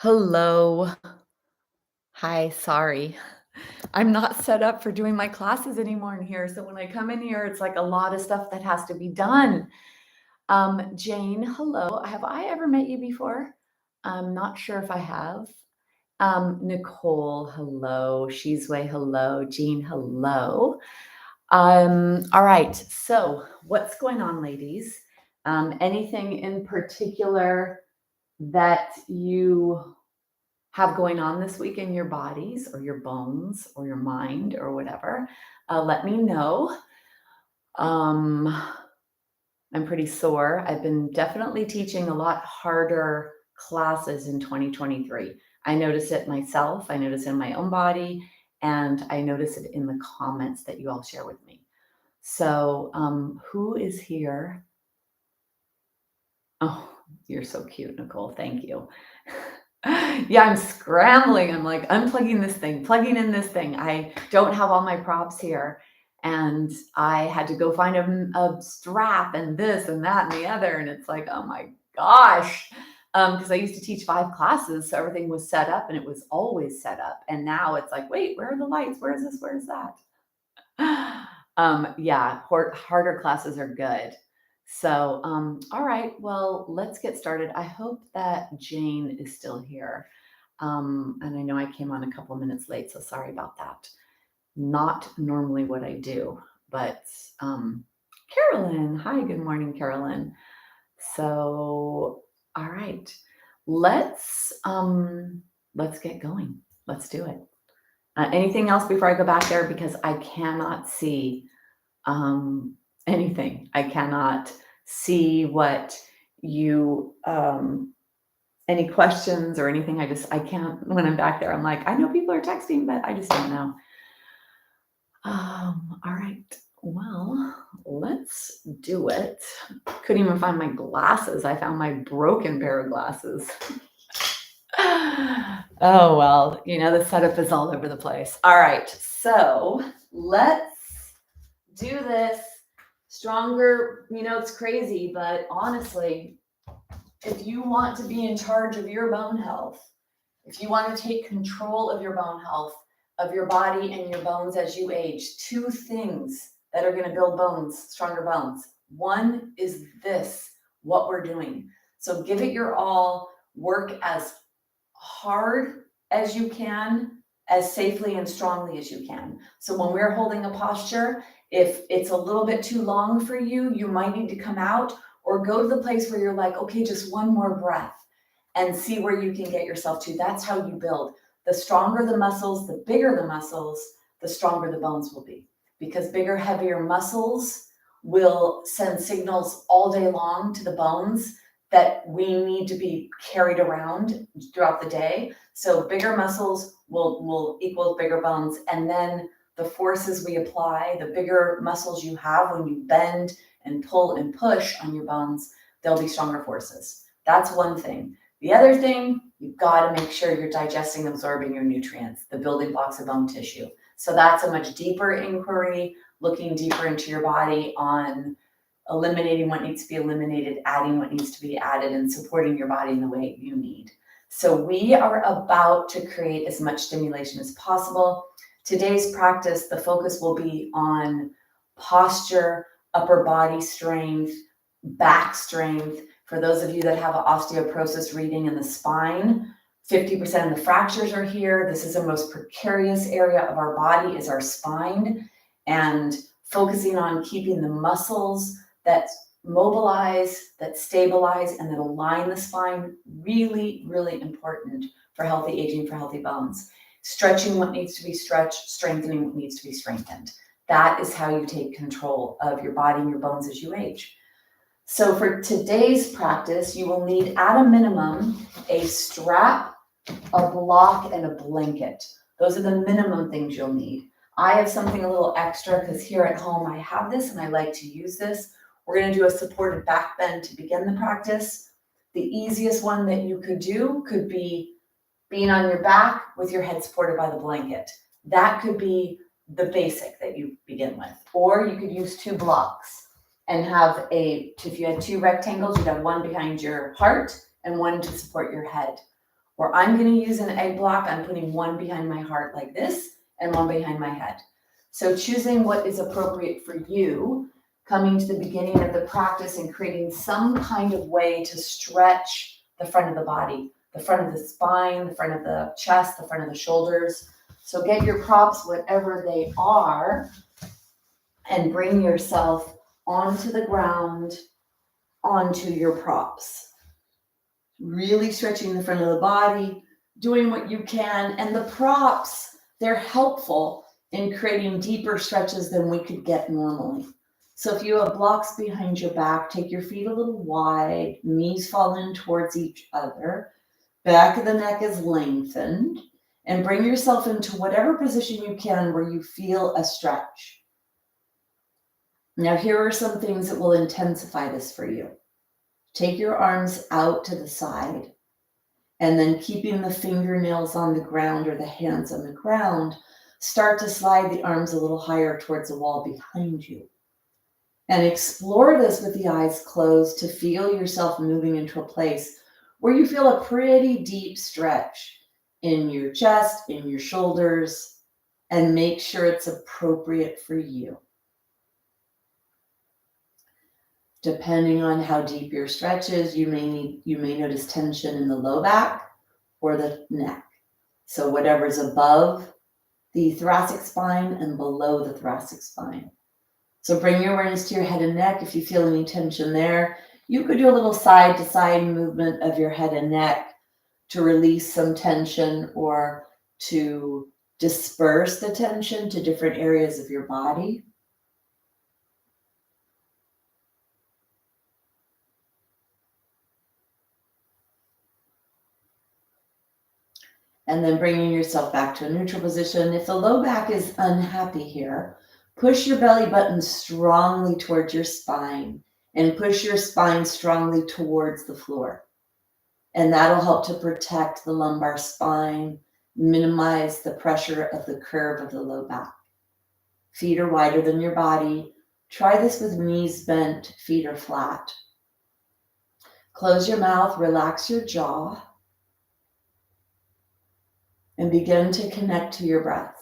Hello. Hi, sorry. I'm not set up for doing my classes anymore in here. So when I come in here, it's like a lot of stuff that has to be done. Jane, hello. Have I ever met you before? I'm not sure if I have. Nicole, hello. She's way, hello. Jean, hello. All right. So what's going on, ladies? Anything in particular that you have going on this week in your bodies or your bones or your mind or whatever, let me know. Um, I'm pretty sore. I've been definitely teaching a lot harder classes in 2023. I notice it myself, I notice it in my own body, and I notice it in the comments that you all share with me. So, who is here? Oh, you're so cute, Nicole. Thank you. Yeah, I'm scrambling. I'm like unplugging this thing, plugging in this thing. I don't have all my props here. And I had to go find a strap and this and that and the other. And it's like, oh my gosh. Because I used to teach 5 classes. So everything was set up and it was always set up. And now it's like, wait, where are the lights? Where is this? Where is that? Yeah, harder classes are good. So, all right, well, let's get started. I hope that Jane is still here. And I know I came on a couple minutes late, so sorry about that. Not normally what I do, but Carolyn, hi, good morning, Carolyn. So, all right, let's get going. Let's do it. Anything else before I go back there because I cannot see anything. I cannot see what you any questions or anything. I can't when I'm back there. I'm like, I know people are texting, but I just don't know. All right. Well, let's do it. Couldn't even find my glasses. I found my broken pair of glasses. Oh, well, the setup is all over the place. All right. So let's do this. Stronger, it's crazy, but honestly, if you want to be in charge of your bone health, if you want to take control of your bone health, of your body and your bones as you age, 2 things that are going to build bones, stronger bones. One is this, what we're doing. So give it your all, work as hard as you can, as safely and strongly as you can. So when we're holding a posture, if it's a little bit too long for you, you might need to come out or go to the place where you're like, okay, just one more breath and see where you can get yourself to. That's how you build. The stronger the muscles, the bigger the muscles, the stronger the bones will be. Because bigger, heavier muscles will send signals all day long to the bones that we need to be carried around throughout the day. So bigger muscles will equal bigger bones. And then the forces we apply, the bigger muscles you have when you bend and pull and push on your bones, there'll be stronger forces. That's one thing. The other thing, you've got to make sure you're digesting, absorbing your nutrients, the building blocks of bone tissue. So that's a much deeper inquiry, looking deeper into your body on eliminating what needs to be eliminated, adding what needs to be added, and supporting your body in the way you need. So we are about to create as much stimulation as possible. Today's practice, the focus will be on posture, upper body strength, back strength. For those of you that have osteoporosis reading in the spine, 50% of the fractures are here. This is the most precarious area of our body is our spine, and focusing on keeping the muscles that mobilize, that stabilize, and that align the spine, really, really important for healthy aging, for healthy bones. Stretching what needs to be stretched, strengthening what needs to be strengthened. That is how you take control of your body and your bones as you age. So for today's practice, you will need at a minimum a strap, a block, and a blanket. Those are the minimum things you'll need. I have something a little extra because here at home I have this and I like to use this. We're going to do a supported back bend to begin the practice. The easiest one that you could do could be being on your back with your head supported by the blanket. That could be the basic that you begin with. Or you could use 2 blocks and have if you had 2 rectangles, you'd have one behind your heart and one to support your head. Or I'm going to use an egg block. I'm putting one behind my heart like this and one behind my head. So choosing what is appropriate for you, coming to the beginning of the practice and creating some kind of way to stretch the front of the body, the front of the spine, the front of the chest, the front of the shoulders. So get your props, whatever they are, and bring yourself onto the ground, onto your props. Really stretching the front of the body, doing what you can. And the props, they're helpful in creating deeper stretches than we could get normally. So if you have blocks behind your back, take your feet a little wide, knees fall in towards each other, back of the neck is lengthened, and bring yourself into whatever position you can where you feel a stretch. Now, here are some things that will intensify this for you. Take your arms out to the side, and then keeping the fingernails on the ground or the hands on the ground, start to slide the arms a little higher towards the wall behind you. And explore this with the eyes closed to feel yourself moving into a place where you feel a pretty deep stretch in your chest, in your shoulders, and make sure it's appropriate for you. Depending on how deep your stretch is, you may notice tension in the low back or the neck. So whatever's above the thoracic spine and below the thoracic spine. So bring your awareness to your head and neck. If you feel any tension there, you could do a little side to side movement of your head and neck to release some tension or to disperse the tension to different areas of your body. And then bringing yourself back to a neutral position. If the low back is unhappy here, push your belly button strongly towards your spine and push your spine strongly towards the floor. And that'll help to protect the lumbar spine, minimize the pressure of the curve of the low back. Feet are wider than your body. Try this with knees bent, feet are flat. Close your mouth, relax your jaw, and begin to connect to your breath.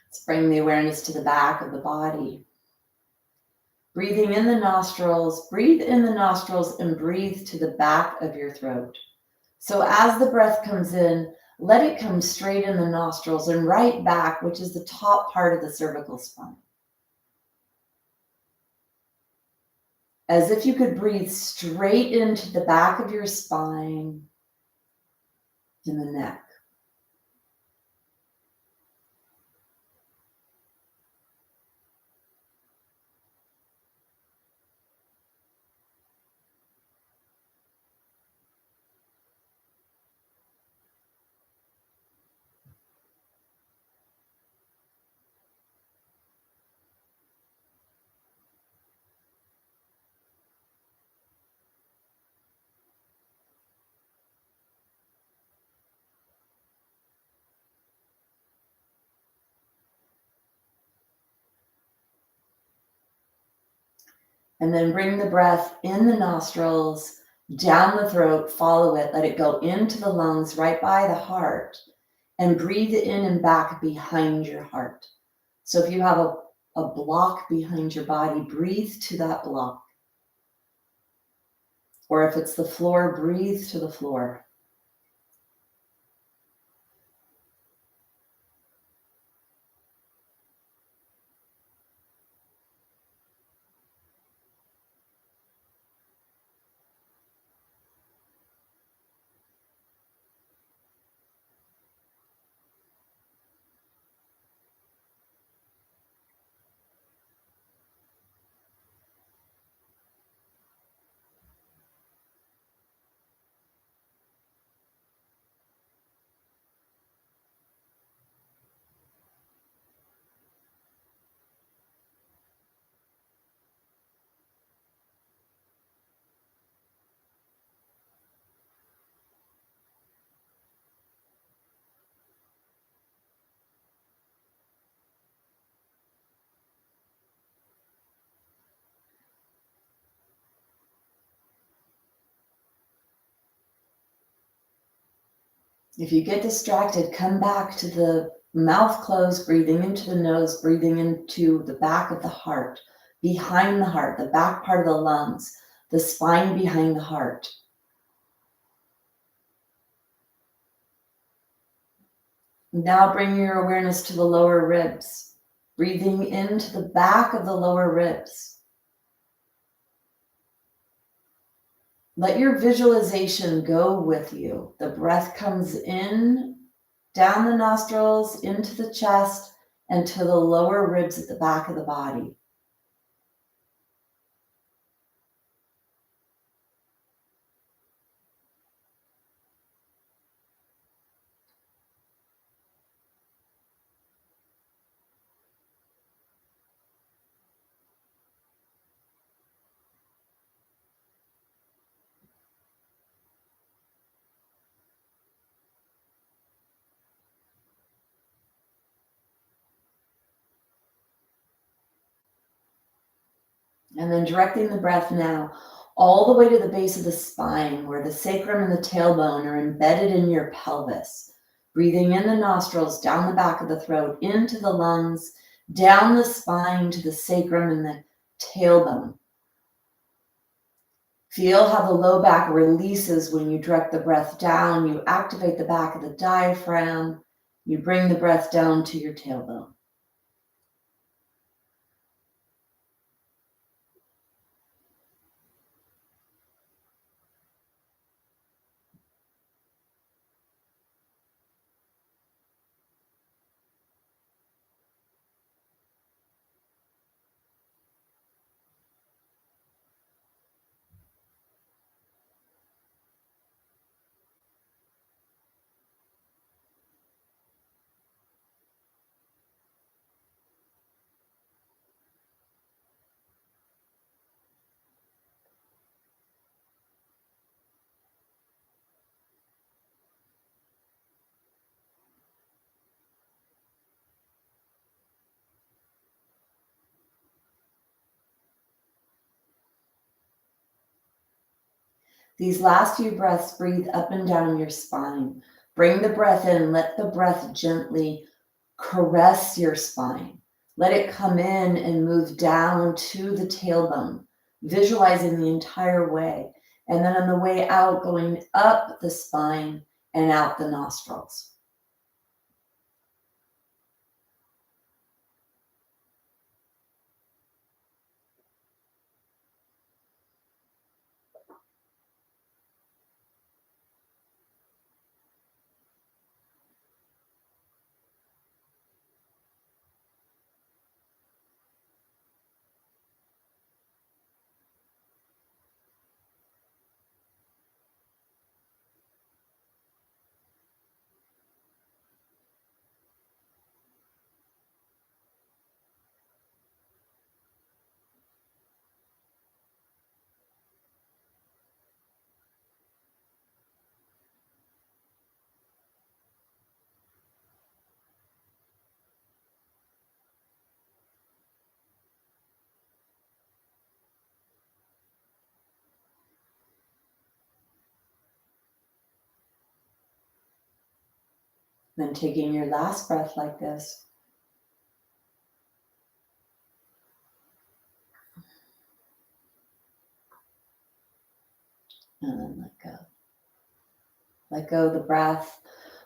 Let's bring the awareness to the back of the body. Breathing in the nostrils, breathe in the nostrils and breathe to the back of your throat. So as the breath comes in, let it come straight in the nostrils and right back, which is the top part of the cervical spine. As if you could breathe straight into the back of your spine and the neck. And then bring the breath in the nostrils, down the throat, follow it, let it go into the lungs, right by the heart, and breathe in and back behind your heart. So if you have a block behind your body, breathe to that block. Or if it's the floor, breathe to the floor. If you get distracted, come back to the mouth closed, breathing into the nose, breathing into the back of the heart, behind the heart, the back part of the lungs, the spine behind the heart. Now bring your awareness to the lower ribs, breathing into the back of the lower ribs. Let your visualization go with you. The breath comes in, down the nostrils, into the chest, and to the lower ribs at the back of the body. And then directing the breath now all the way to the base of the spine, where the sacrum and the tailbone are embedded in your pelvis. Breathing in the nostrils, down the back of the throat, into the lungs, down the spine to the sacrum and the tailbone. Feel how the low back releases when you direct the breath down. You activate the back of the diaphragm. You bring the breath down to your tailbone. These last few breaths, breathe up and down your spine. Bring the breath in. Let the breath gently caress your spine. Let it come in and move down to the tailbone, visualizing the entire way. And then on the way out, going up the spine and out the nostrils. Then taking your last breath like this. And then let go. Let go of the breath.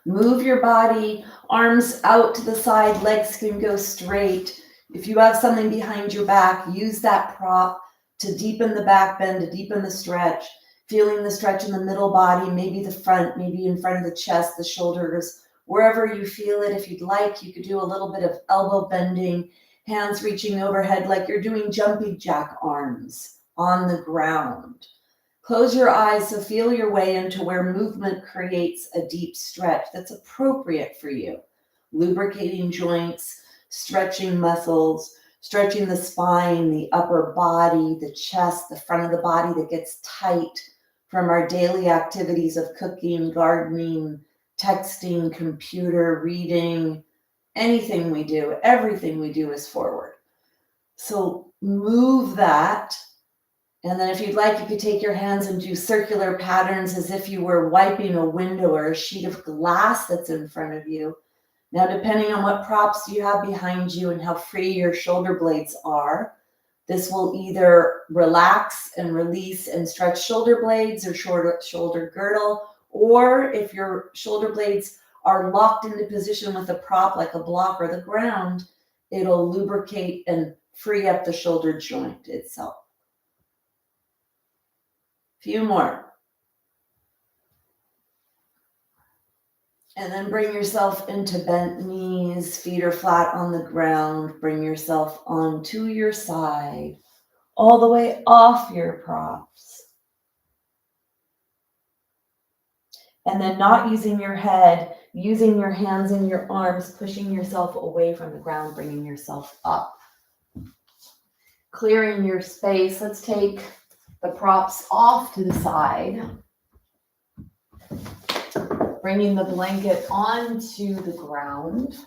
Move your body, arms out to the side, legs can go straight. If you have something behind your back, use that prop to deepen the back bend, to deepen the stretch. Feeling the stretch in the middle body, maybe the front, maybe in front of the chest, the shoulders, wherever you feel it. If you'd like, you could do a little bit of elbow bending, hands reaching overhead like you're doing jumping jack arms on the ground. Close your eyes, so feel your way into where movement creates a deep stretch that's appropriate for you. Lubricating joints, stretching muscles, stretching the spine, the upper body, the chest, the front of the body that gets tight from our daily activities of cooking, gardening, texting, computer, reading, anything we do, everything we do is forward. So move that And then if you'd like, you could take your hands and do circular patterns as if you were wiping a window or a sheet of glass that's in front of you. Now, depending on what props you have behind you and how free your shoulder blades are, this will either relax and release and stretch shoulder blades or shoulder girdle, or if your shoulder blades are locked into position with a prop like a block or the ground, it'll lubricate and free up the shoulder joint itself. Few more. And then bring yourself into bent knees, feet are flat on the ground. Bring yourself onto your side, all the way off your props. And then not using your head, using your hands and your arms, pushing yourself away from the ground, bringing yourself up. Clearing your space. Let's take the props off to the side. Bringing the blanket onto the ground.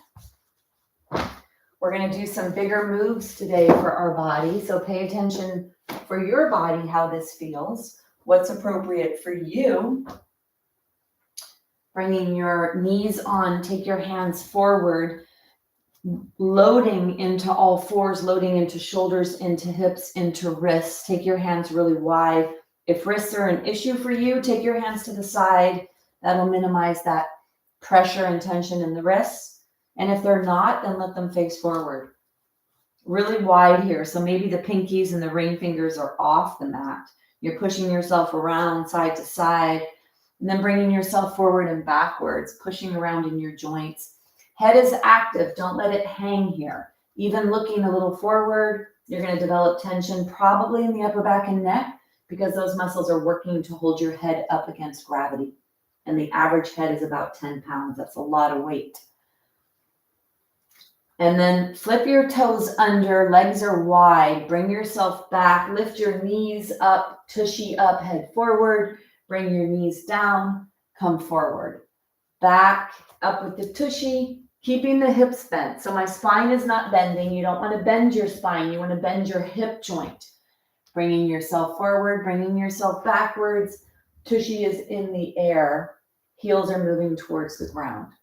We're going to do some bigger moves today for our body. So pay attention for your body, how this feels, what's appropriate for you. Bringing your knees on, take your hands forward, loading into all fours, loading into shoulders, into hips, into wrists. Take your hands really wide. If wrists are an issue for you, take your hands to the side. That'll minimize that pressure and tension in the wrists. And if they're not, then let them face forward. Really wide here. So maybe the pinkies and the ring fingers are off the mat. You're pushing yourself around side to side, and then bringing yourself forward and backwards, pushing around in your joints. Head is active. Don't let it hang here. Even looking a little forward, you're going to develop tension probably in the upper back and neck because those muscles are working to hold your head up against gravity. And the average head is about 10 pounds. That's a lot of weight. And then flip your toes under, legs are wide. Bring yourself back, lift your knees up, tushy up, head forward. Bring your knees down, come forward. Back, up with the tushy, keeping the hips bent. So my spine is not bending. You don't want to bend your spine. You want to bend your hip joint. Bringing yourself forward, bringing yourself backwards. Tushy is in the air. Heels are moving towards the ground.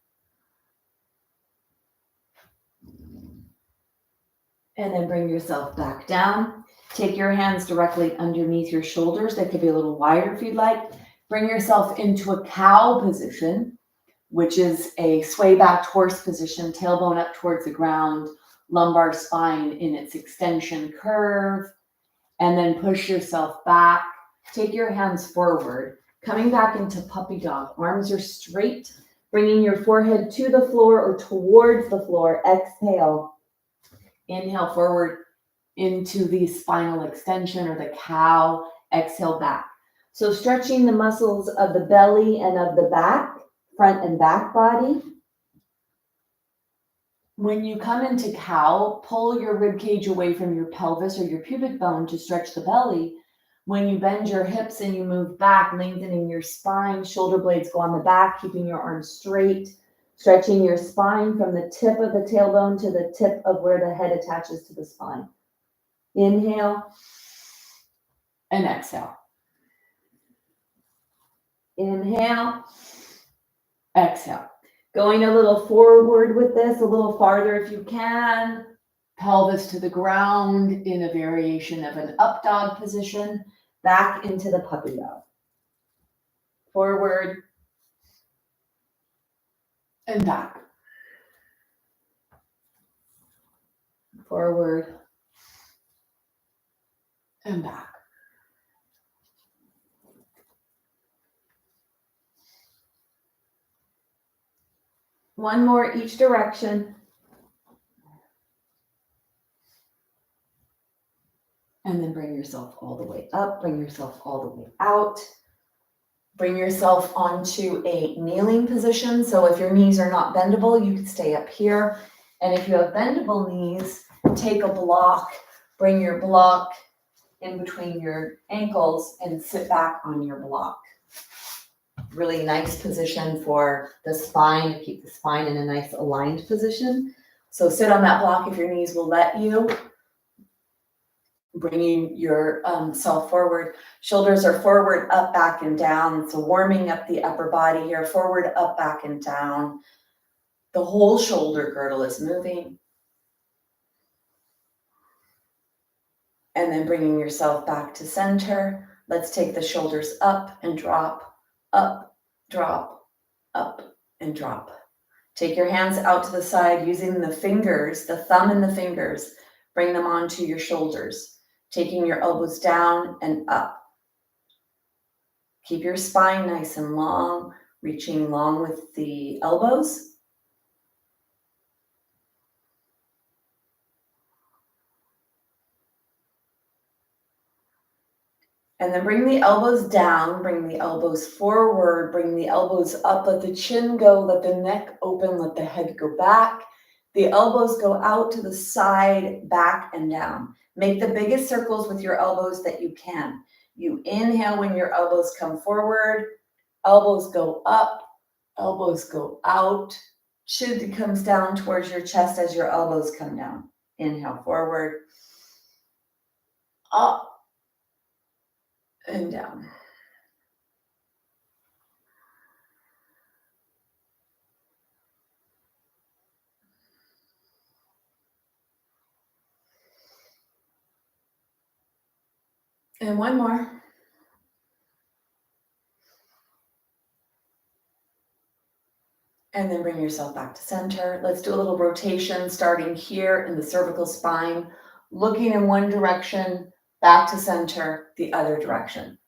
And then bring yourself back down. Take your hands directly underneath your shoulders. They could be a little wider if you'd like. Bring yourself into a cow position, which is a sway backed horse position, tailbone up towards the ground, lumbar spine in its extension curve. And then push yourself back. Take your hands forward. Coming back into puppy dog, arms are straight, bringing your forehead to the floor or towards the floor. Exhale, inhale forward into the spinal extension or the cow. Exhale back. So stretching the muscles of the belly and of the back, front and back body. When you come into cow, pull your rib cage away from your pelvis or your pubic bone to stretch the belly. When you bend your hips and you move back, lengthening your spine, shoulder blades go on the back, keeping your arms straight, stretching your spine from the tip of the tailbone to the tip of where the head attaches to the spine. Inhale and exhale. Inhale, exhale. Going a little forward with this, a little farther if you can. Pelvis to the ground in a variation of an up dog position. Back into the puppy dog. Forward and back. Forward and back. One more each direction. And then bring yourself all the way up, bring yourself all the way out. Bring yourself onto a kneeling position. So if your knees are not bendable, you can stay up here. And if you have bendable knees, take a block, bring your block in between your ankles and sit back on your block. Really nice position for the spine, to keep the spine in a nice aligned position. So sit on that block if your knees will let you. Bringing your self forward. Shoulders are forward, up, back, and down. So warming up the upper body here, forward, up, back, and down. The whole shoulder girdle is moving. And then bringing yourself back to center. Let's take the shoulders up and drop, up, drop, up, and drop. Take your hands out to the side using the fingers, the thumb and the fingers. Bring them onto your shoulders. Taking your elbows down and up. Keep your spine nice and long, reaching long with the elbows. And then bring the elbows down, bring the elbows forward, bring the elbows up, let the chin go, let the neck open, let the head go back. The elbows go out to the side, back and down. Make the biggest circles with your elbows that you can. You inhale when your elbows come forward, elbows go up, elbows go out. Chin comes down towards your chest as your elbows come down. Inhale forward, up and down. And one more. And then bring yourself back to center. Let's do a little rotation starting here in the cervical spine, looking in one direction, back to center, the other direction.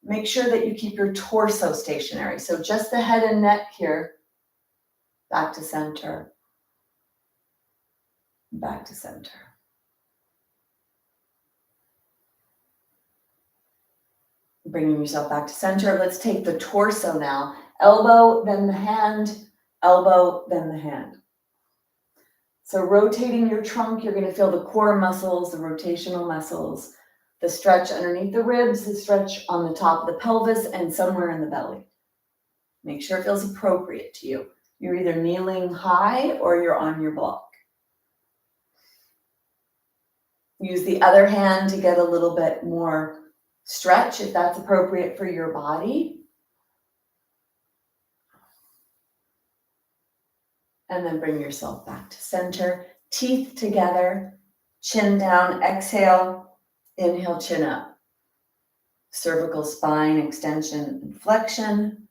Make sure that you keep your torso stationary. So just the head and neck here, back to center, back to center. Bringing yourself back to center. Let's take the torso now. Elbow, then the hand, elbow, then the hand. So rotating your trunk, you're going to feel the core muscles, the rotational muscles, the stretch underneath the ribs, the stretch on the top of the pelvis, and somewhere in the belly. Make sure it feels appropriate to you. You're either kneeling high or you're on your block. Use the other hand to get a little bit more stretch if that's appropriate for your body. And then bring yourself back to center. Teeth together, chin down, exhale, inhale, chin up. Cervical spine extension and flexion.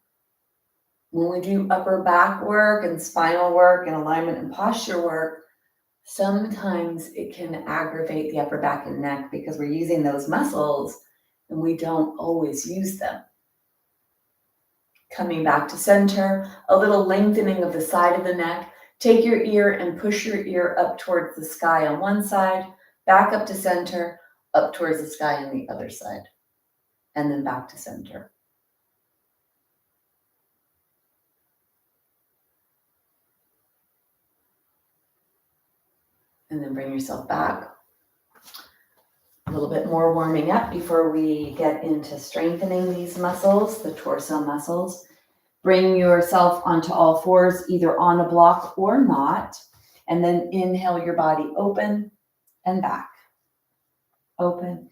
When we do upper back work and spinal work and alignment and posture work, sometimes it can aggravate the upper back and neck because we're using those muscles and we don't always use them. Coming back to center, a little lengthening of the side of the neck. Take your ear and push your ear up towards the sky on one side, back up to center, up towards the sky on the other side, and then back to center. And then bring yourself back. A little bit more warming up before we get into strengthening these muscles, the torso muscles. Bring yourself onto all fours, either on a block or not. And then inhale your body open and back. Open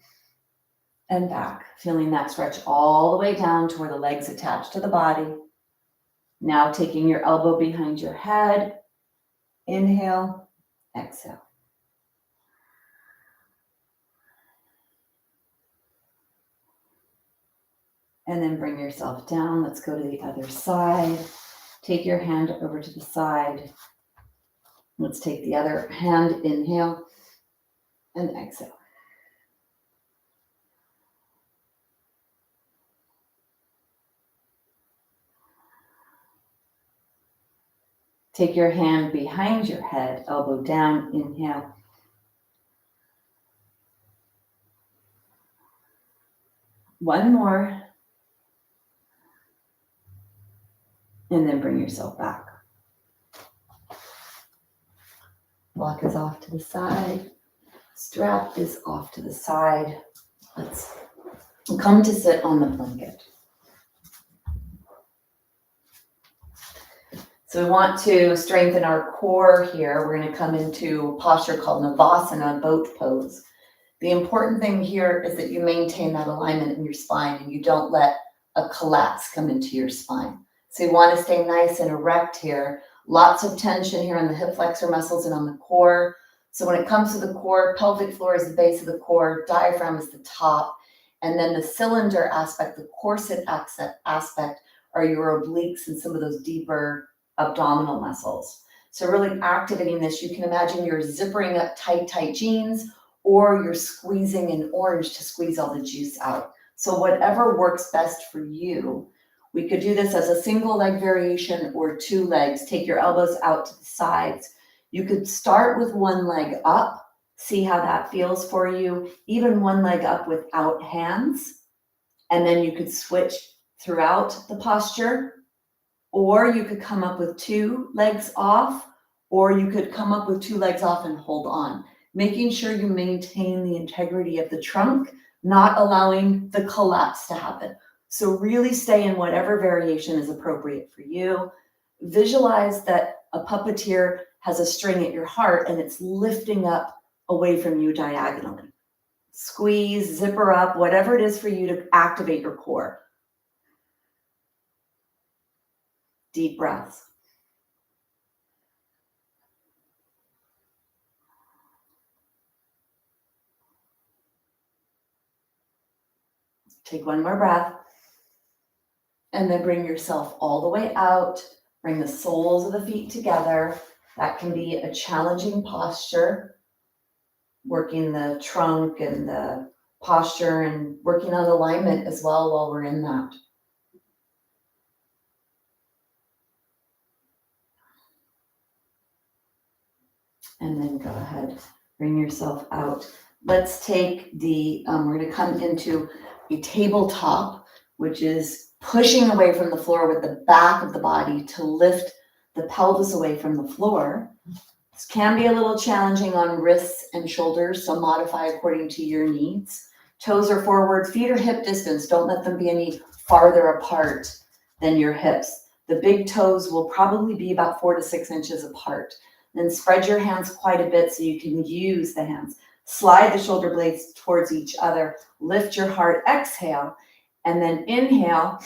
and back. Feeling that stretch all the way down to where the legs attach to the body. Now taking your elbow behind your head. Inhale, exhale. And then bring yourself down. Let's go to the other side. Take your hand over to the side. Let's take the other hand. Inhale and exhale. Take your hand behind your head, elbow down. Inhale. One more. And then bring yourself back. Block is off to the side. Strap is off to the side. Let's come to sit on the blanket. So we want to strengthen our core here. We're going to come into a posture called Navasana, boat pose. The important thing here is that you maintain that alignment in your spine and you don't let a collapse come into your spine. So you want to stay nice and erect here. Lots of tension here on the hip flexor muscles and on the core. So when it comes to the core, pelvic floor is the base of the core, diaphragm is the top, and then the cylinder aspect, the corset aspect are your obliques and some of those deeper abdominal muscles. So really activating this, you can imagine you're zippering up tight jeans, or you're squeezing an orange to squeeze all the juice out. So whatever works best for you. We could do this as a single leg variation or 2 legs. Take your elbows out to the sides. You could start with 1 leg up, see how that feels for you, even 1 leg up without hands. And then you could switch throughout the posture, or you could come up with 2 legs off, or you could come up with 2 legs off and hold on, making sure you maintain the integrity of the trunk, not allowing the collapse to happen. So really stay in whatever variation is appropriate for you. Visualize that a puppeteer has a string at your heart and it's lifting up away from you diagonally. Squeeze, zipper up, whatever it is for you to activate your core. Deep breaths. Take 1 more breath. And then bring yourself all the way out. Bring the soles of the feet together. That can be a challenging posture, working the trunk and the posture and working on alignment as well while we're in that. And then go ahead, bring yourself out. Let's take the, we're going to come into a tabletop, which is pushing away from the floor with the back of the body to lift the pelvis away from the floor. This can be a little challenging on wrists and shoulders, so modify according to your needs. Toes are forward, feet are hip distance. Don't let them be any farther apart than your hips. The big toes will probably be about 4 to 6 inches apart. Then spread your hands quite a bit so you can use the hands. Slide the shoulder blades towards each other. Lift your heart, exhale, and then inhale.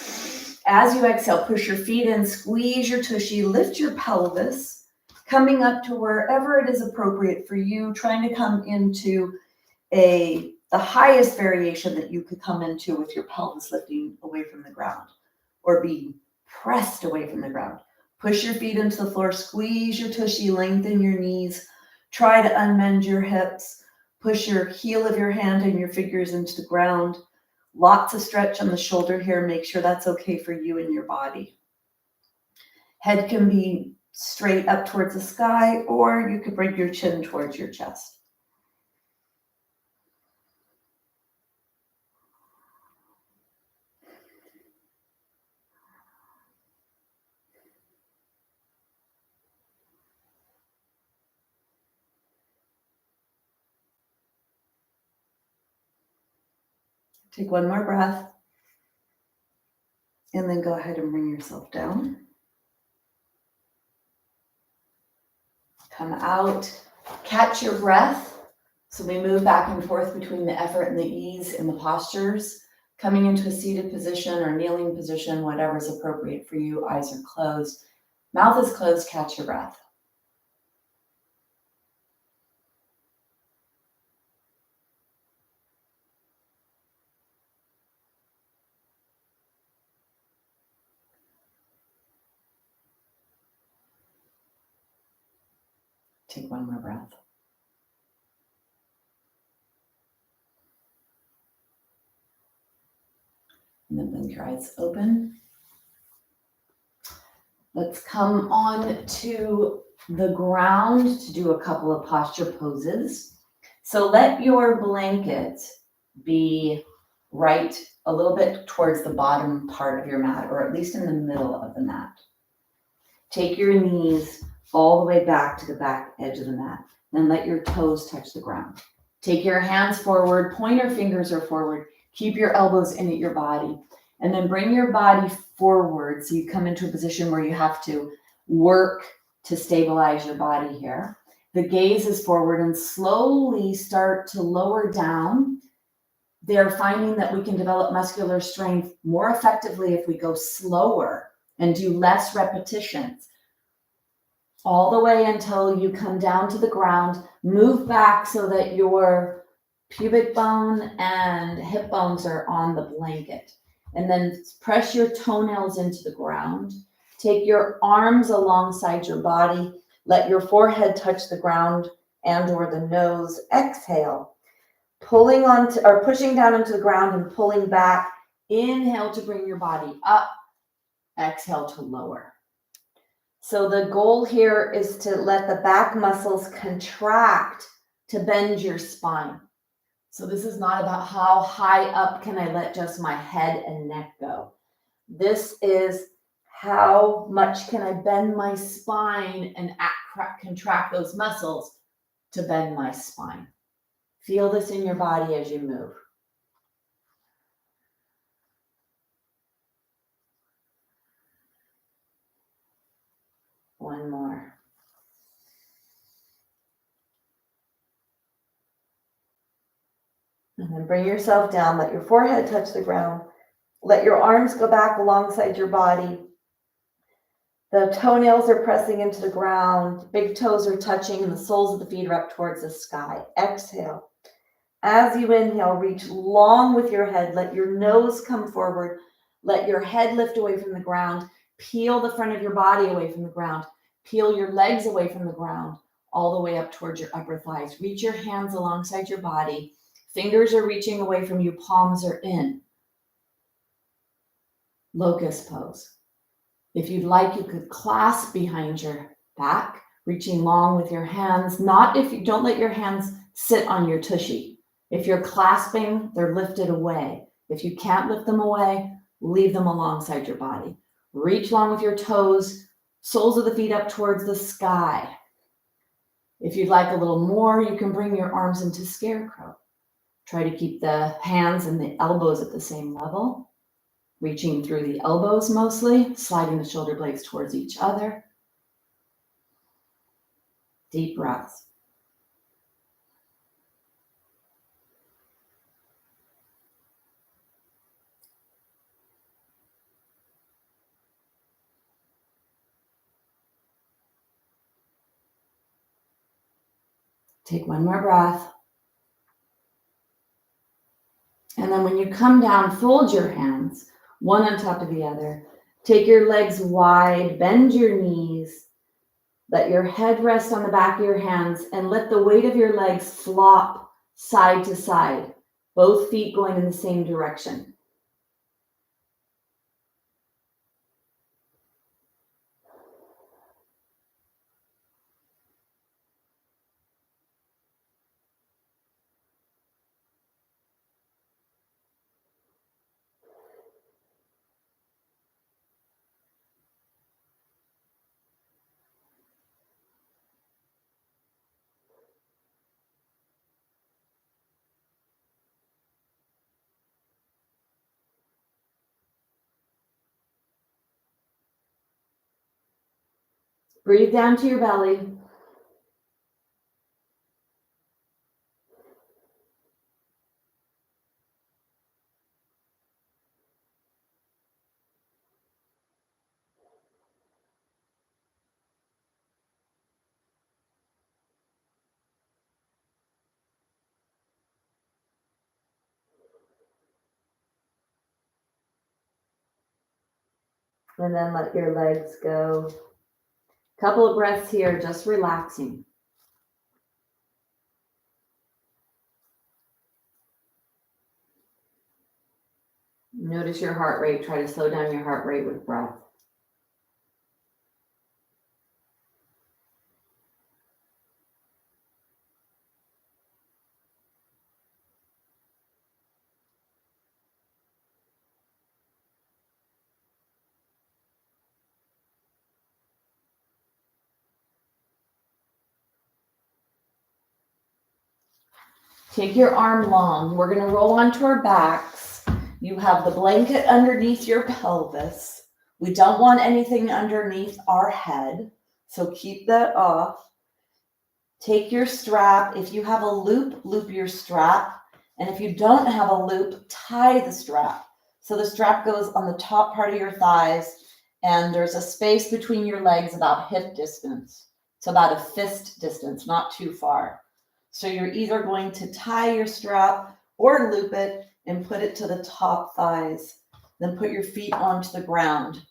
As you exhale, push your feet in, squeeze your tushy, lift your pelvis, coming up to wherever it is appropriate for you, trying to come into the highest variation that you could come into with your pelvis lifting away from the ground or being pressed away from the ground. Push your feet into the floor, squeeze your tushy, lengthen your knees, try to unbend your hips, push your heel of your hand and your fingers into the ground. Lots of stretch on the shoulder here. Make sure that's okay for you and your body. Head can be straight up towards the sky, or you could bring your chin towards your chest. Take 1 more breath, and then go ahead and bring yourself down. Come out, catch your breath. So we move back and forth between the effort and the ease in the postures, coming into a seated position or kneeling position, whatever is appropriate for you. Eyes are closed. Mouth is closed, catch your breath. Take 1 more breath. And then blink your eyes open. Let's come on to the ground to do a couple of posture poses. So let your blanket be right a little bit towards the bottom part of your mat, or at least in the middle of the mat. Take your knees all the way back to the back edge of the mat. Then let your toes touch the ground. Take your hands forward, pointer fingers are forward. Keep your elbows in at your body. And then bring your body forward so you come into a position where you have to work to stabilize your body here. The gaze is forward and slowly start to lower down. They're finding that we can develop muscular strength more effectively if we go slower and do less repetitions. All the way until you come down to the ground. Move back so that your pubic bone and hip bones are on the blanket. And then press your toenails into the ground. Take your arms alongside your body. Let your forehead touch the ground and or the nose. Exhale. Pulling onto or pushing down into the ground and pulling back. Inhale to bring your body up. Exhale to lower. So the goal here is to let the back muscles contract to bend your spine. So this is not about how high up can I let just my head and neck go. This is how much can I bend my spine and contract those muscles to bend my spine. Feel this in your body as you move. One more. And then bring yourself down. Let your forehead touch the ground. Let your arms go back alongside your body. The toenails are pressing into the ground. Big toes are touching and the soles of the feet are up towards the sky. Exhale. As you inhale, reach long with your head. Let your nose come forward. Let your head lift away from the ground. Peel the front of your body away from the ground. Peel your legs away from the ground, all the way up towards your upper thighs. Reach your hands alongside your body. Fingers are reaching away from you. Palms are in. Locust pose. If you'd like, you could clasp behind your back, reaching long with your hands. Not if you don't let your hands sit on your tushy. If you're clasping, they're lifted away. If you can't lift them away, leave them alongside your body. Reach long with your toes, soles of the feet up towards the sky. If you'd like a little more, you can bring your arms into scarecrow. Try to keep the hands and the elbows at the same level. Reaching through the elbows mostly, sliding the shoulder blades towards each other. Deep breaths. Take one more breath. And then when you come down, fold your hands, one on top of the other. Take your legs wide, bend your knees. Let your head rest on the back of your hands and let the weight of your legs flop side to side, both feet going in the same direction. Breathe down to your belly. And then let your legs go. Couple of breaths here, just relaxing. Notice your heart rate. Try to slow down your heart rate with breath. Take your arm long. We're going to roll onto our backs. You have the blanket underneath your pelvis. We don't want anything underneath our head, so keep that off. Take your strap. If you have a loop, loop your strap. And if you don't have a loop, tie the strap. So the strap goes on the top part of your thighs, and there's a space between your legs about hip distance. It's about a fist distance, not too far. So you're either going to tie your strap or loop it and put it to the top thighs. Then put your feet onto the ground.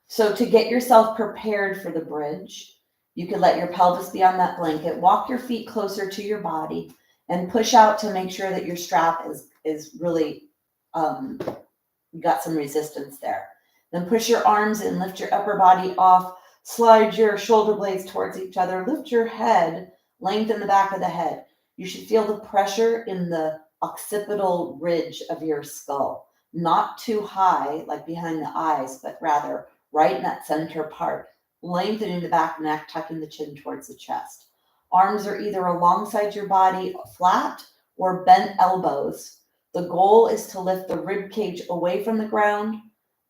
So to get yourself prepared for the bridge, you could let your pelvis be on that blanket, walk your feet closer to your body, and push out to make sure that your strap is really, you got some resistance there. Then push your arms in, lift your upper body off, slide your shoulder blades towards each other, lift your head, lengthen the back of the head. You should feel the pressure in the occipital ridge of your skull, not too high, like behind the eyes, but rather right in that center part, lengthening the back neck, tucking the chin towards the chest. Arms are either alongside your body flat or bent elbows. The goal is to lift the rib cage away from the ground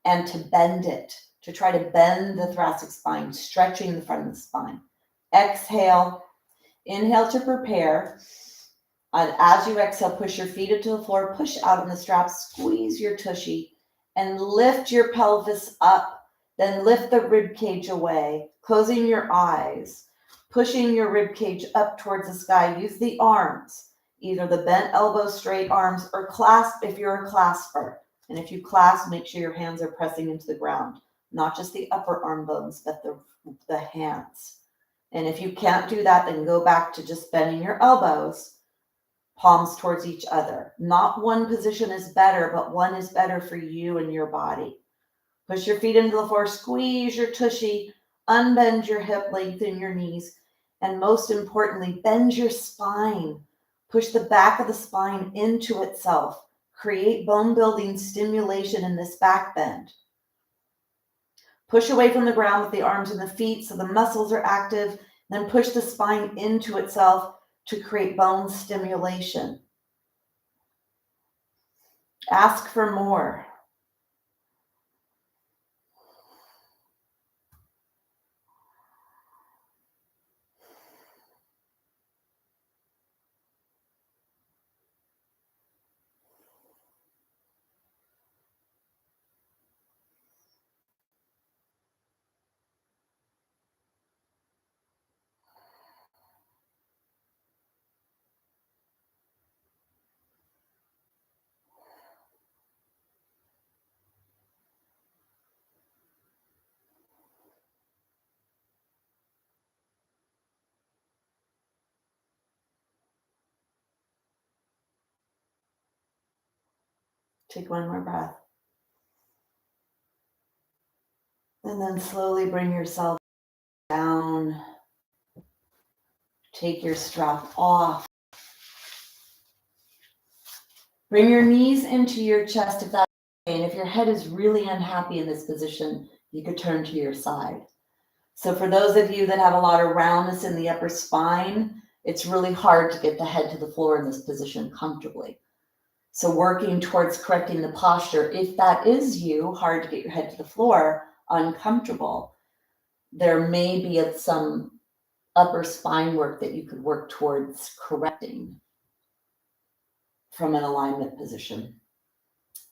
and to bend it, to try to bend the thoracic spine, stretching the front of the spine. Exhale, inhale to prepare. And as you exhale, push your feet into the floor, push out on the strap, squeeze your tushy, and lift your pelvis up. Then lift the rib cage away, closing your eyes, pushing your rib cage up towards the sky. Use the arms, either the bent elbow, straight arms, or clasp if you're a clasper. And if you clasp, make sure your hands are pressing into the ground, not just the upper arm bones, but the hands. And if you can't do that, then go back to just bending your elbows, palms towards each other. Not one position is better, but one is better for you and your body. Push your feet into the floor, squeeze your tushy, unbend your hip, lengthen your knees, and most importantly, bend your spine. Push the back of the spine into itself. Create bone building stimulation in this back bend. Push away from the ground with the arms and the feet so the muscles are active. Then push the spine into itself to create bone stimulation. Ask for more. Take one more breath. And then slowly bring yourself down. Take your strap off. Bring your knees into your chest if that's okay. And if your head is really unhappy in this position, you could turn to your side. So for those of you that have a lot of roundness in the upper spine, it's really hard to get the head to the floor in this position comfortably. So working towards correcting the posture, if that is you, hard to get your head to the floor, uncomfortable, there may be some upper spine work that you could work towards correcting from an alignment position.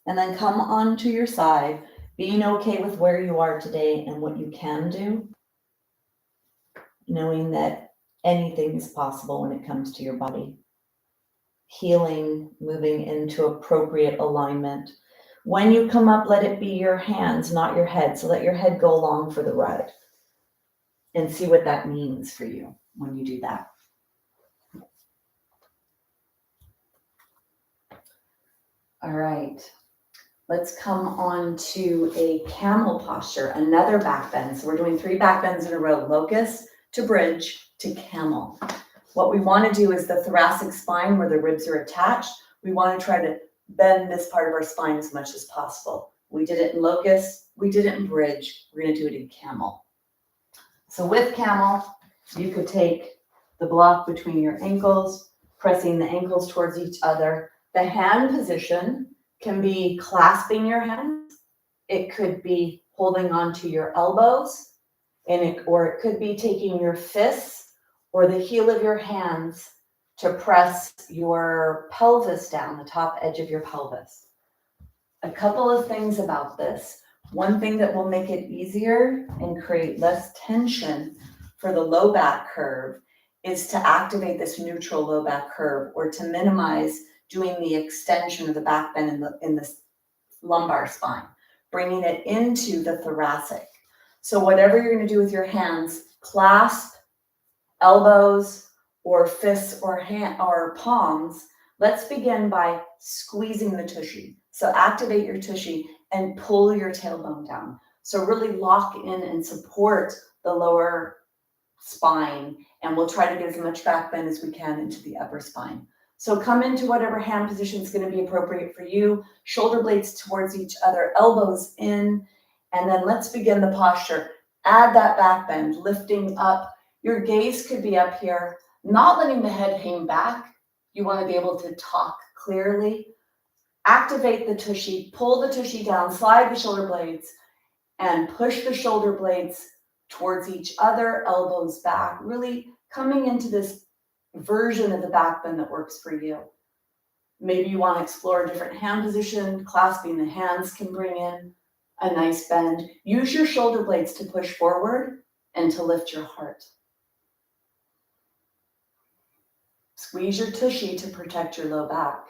And then come onto your side, being okay with where you are today and what you can do, knowing that anything is possible when it comes to your body. Healing, moving into appropriate alignment. When you come up, let it be your hands, not your head. So let your head go along for the ride and see what that means for you when you do that. All right, let's come on to a camel posture, another back bend. So we're doing 3 back bends in a row, locust to bridge to camel. What we want to do is the thoracic spine where the ribs are attached. We want to try to bend this part of our spine as much as possible. We did it in locust, we did it in bridge. We're going to do it in camel. So with camel, you could take the block between your ankles, pressing the ankles towards each other. The hand position can be clasping your hands. It could be holding onto your elbows, or it could be taking your fists or the heel of your hands to press your pelvis down, the top edge of your pelvis. A couple of things about this. One thing that will make it easier and create less tension for the low back curve is to activate this neutral low back curve, or to minimize doing the extension of the back bend in the lumbar spine, bringing it into the thoracic. So whatever you're going to do with your hands, clasp, elbows, or fists, or palms, let's begin by squeezing the tushy. So activate your tushy and pull your tailbone down. So really lock in and support the lower spine, and we'll try to get as much back bend as we can into the upper spine. So come into whatever hand position is going to be appropriate for you. Shoulder blades towards each other, elbows in, and then let's begin the posture. Add that back bend, lifting up. Your gaze could be up here, not letting the head hang back. You want to be able to talk clearly. Activate the tushy, pull the tushy down, slide the shoulder blades, and push the shoulder blades towards each other, elbows back, really coming into this version of the back bend that works for you. Maybe you want to explore a different hand position. Clasping the hands can bring in a nice bend. Use your shoulder blades to push forward and to lift your heart. Squeeze your tushy to protect your low back.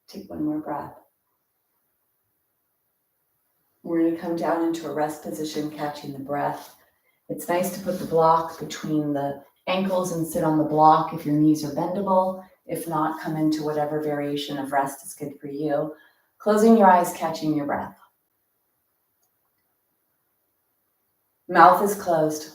Take one more breath. We're going to come down into a rest position, catching the breath. It's nice to put the block between the ankles and sit on the block if your knees are bendable. If not, come into whatever variation of rest is good for you. Closing your eyes, catching your breath. Mouth is closed.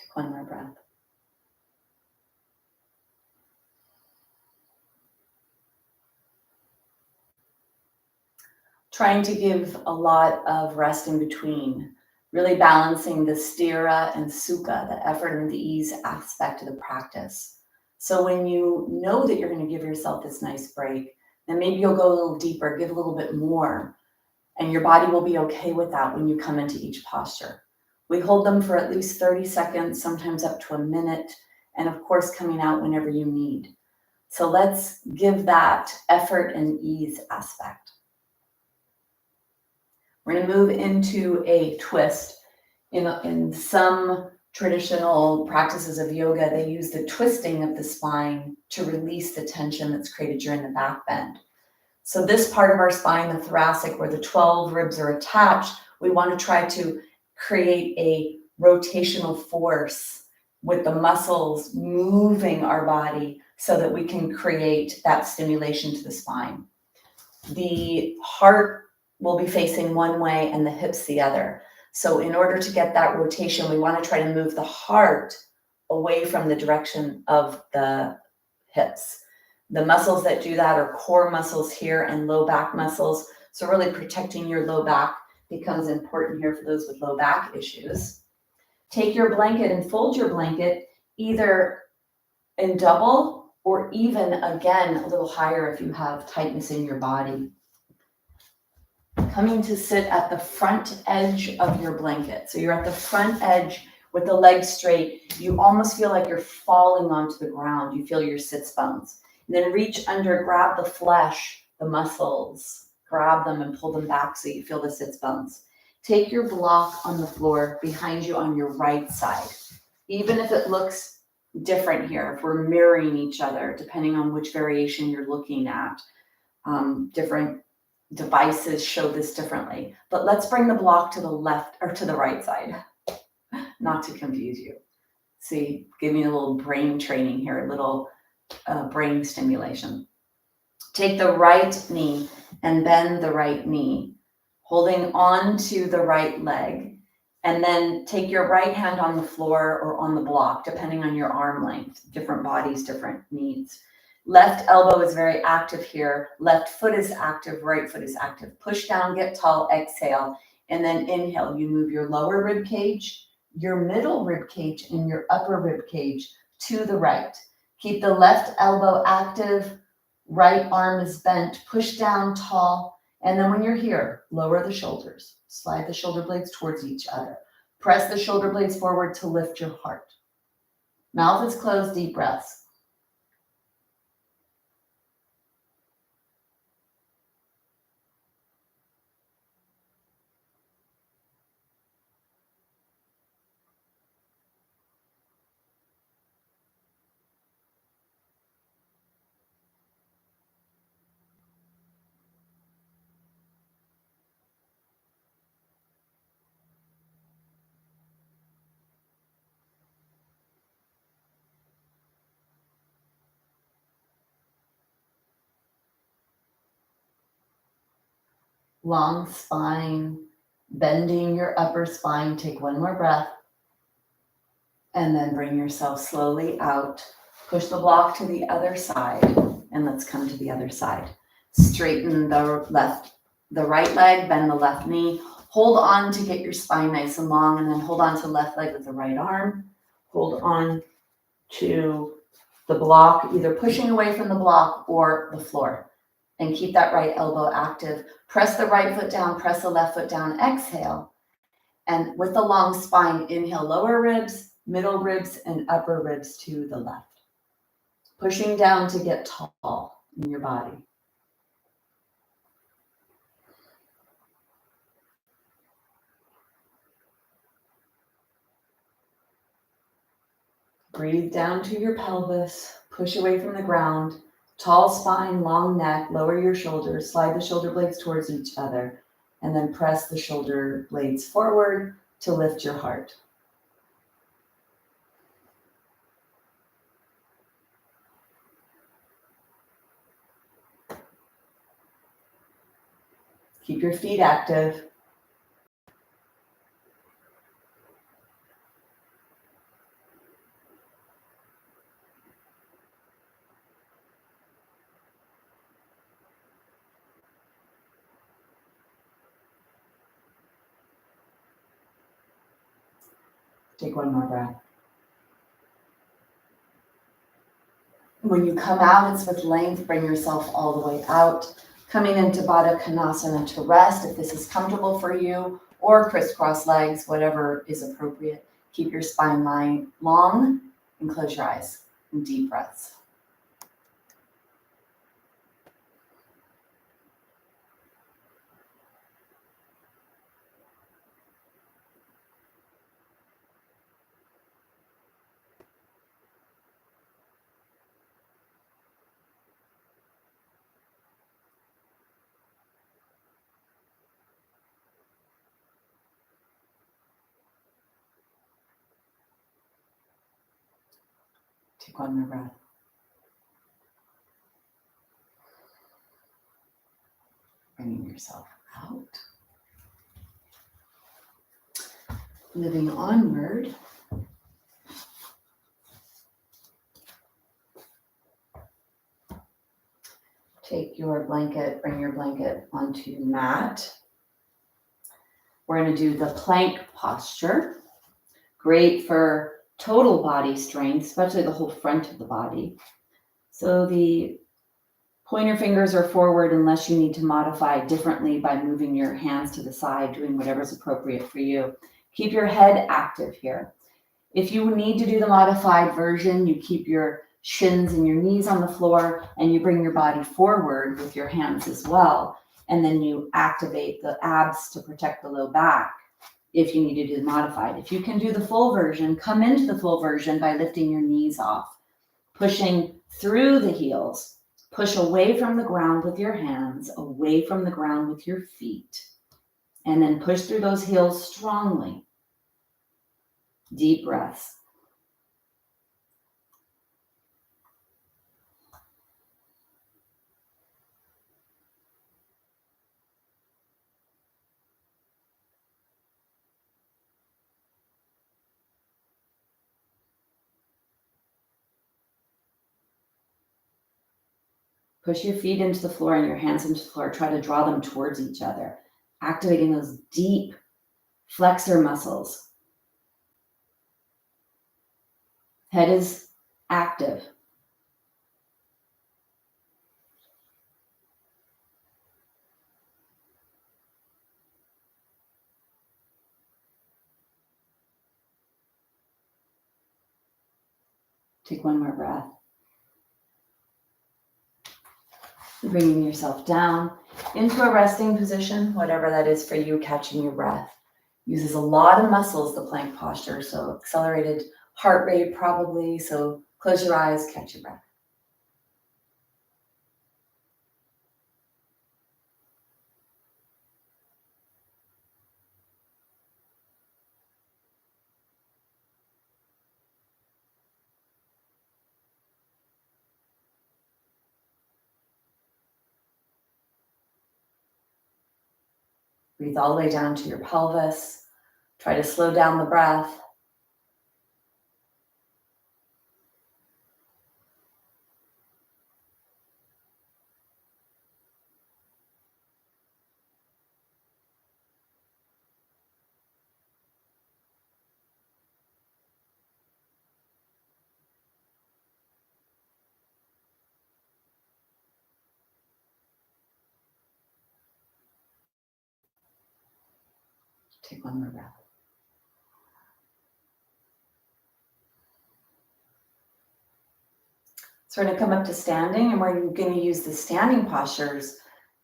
Take one more breath. Trying to give a lot of rest in between, really balancing the sthira and sukha, the effort and the ease aspect of the practice. So when you know that you're going to give yourself this nice break, then maybe you'll go a little deeper, give a little bit more, and your body will be okay with that when you come into each posture. We hold them for at least 30 seconds, sometimes up to a minute, and of course coming out whenever you need. So let's give that effort and ease aspect. We're going to move into a twist. In some traditional practices of yoga, they use the twisting of the spine to release the tension that's created during the back bend. So this part of our spine, the thoracic, where the 12 ribs are attached, we want to try to create a rotational force with the muscles moving our body so that we can create that stimulation to the spine. The heart will be facing one way and the hips the other. So in order to get that rotation, we want to try to move the heart away from the direction of the hips. The muscles that do that are core muscles here and low back muscles. So really protecting your low back becomes important here for those with low back issues. Take your blanket and fold your blanket either in double or even, again, a little higher if you have tightness in your body. Coming to sit at the front edge of your blanket. So you're at the front edge with the legs straight. You almost feel like you're falling onto the ground. You feel your sits bones. And then reach under, grab the flesh, the muscles, grab them and pull them back so you feel the sits bones. Take your block on the floor behind you on your right side. Even if it looks different here if we're mirroring each other, depending on which variation you're looking at. Different devices show this differently. But let's bring the block to the left or to the right side, not to confuse you. See, give me a little brain training here, a little brain stimulation. Take the right knee and bend the right knee, holding on to the right leg. And then take your right hand on the floor or on the block, depending on your arm length. Different bodies, different needs. Left elbow is very active here. Left foot is active, right foot is active. Push down, get tall, exhale. And then inhale, you move your lower rib cage, your middle rib cage, and your upper rib cage to the right. Keep the left elbow active, right arm is bent, push down, tall. And then when you're here, lower the shoulders. Slide the shoulder blades towards each other. Press the shoulder blades forward to lift your heart. Mouth is closed, deep breaths. Long spine, bending your upper spine. Take one more breath. And then bring yourself slowly out. Push the block to the other side. And let's come to the other side. Straighten the right leg, bend the left knee. Hold on to get your spine nice and long, and then hold on to the left leg with the right arm. Hold on to the block, either pushing away from the block or the floor. And keep that right elbow active. Press the right foot down, press the left foot down, exhale. And with the long spine, inhale, lower ribs, middle ribs, and upper ribs to the left. Pushing down to get tall in your body. Breathe down to your pelvis, push away from the ground. Tall spine, long neck, lower your shoulders, slide the shoulder blades towards each other, and then press the shoulder blades forward to lift your heart. Keep your feet active. Take one more breath. When you come out, it's with length. Bring yourself all the way out. Coming into Baddha Konasana to rest, if this is comfortable for you, or crisscross legs, whatever is appropriate. Keep your spine line long and close your eyes and deep breaths. Take one more breath. Bringing yourself out. Moving onward. Take your blanket, bring your blanket onto your mat. We're going to do the plank posture. Great for total body strength, especially the whole front of the body. So the pointer fingers are forward unless you need to modify differently by moving your hands to the side, doing whatever's appropriate for you. Keep your head active here. If you need to do the modified version, you keep your shins and your knees on the floor and you bring your body forward with your hands as well. And then you activate the abs to protect the low back. if you need to do the modified. If you can do the full version, come into the full version by lifting your knees off, pushing through the heels. Push away from the ground with your hands, away from the ground with your feet. And then push through those heels strongly. Deep breaths. Push your feet into the floor and your hands into the floor. Try to draw them towards each other, activating those deep flexor muscles. Head is active. Take one more breath. Bringing yourself down into a resting position, whatever that is for you, catching your breath. Uses a lot of muscles, the plank posture, so accelerated heart rate probably, so close your eyes, catch your breath. Breathe all the way down to your pelvis. Try to slow down the breath. Take one more breath. So we're going to come up to standing, and we're going to use the standing postures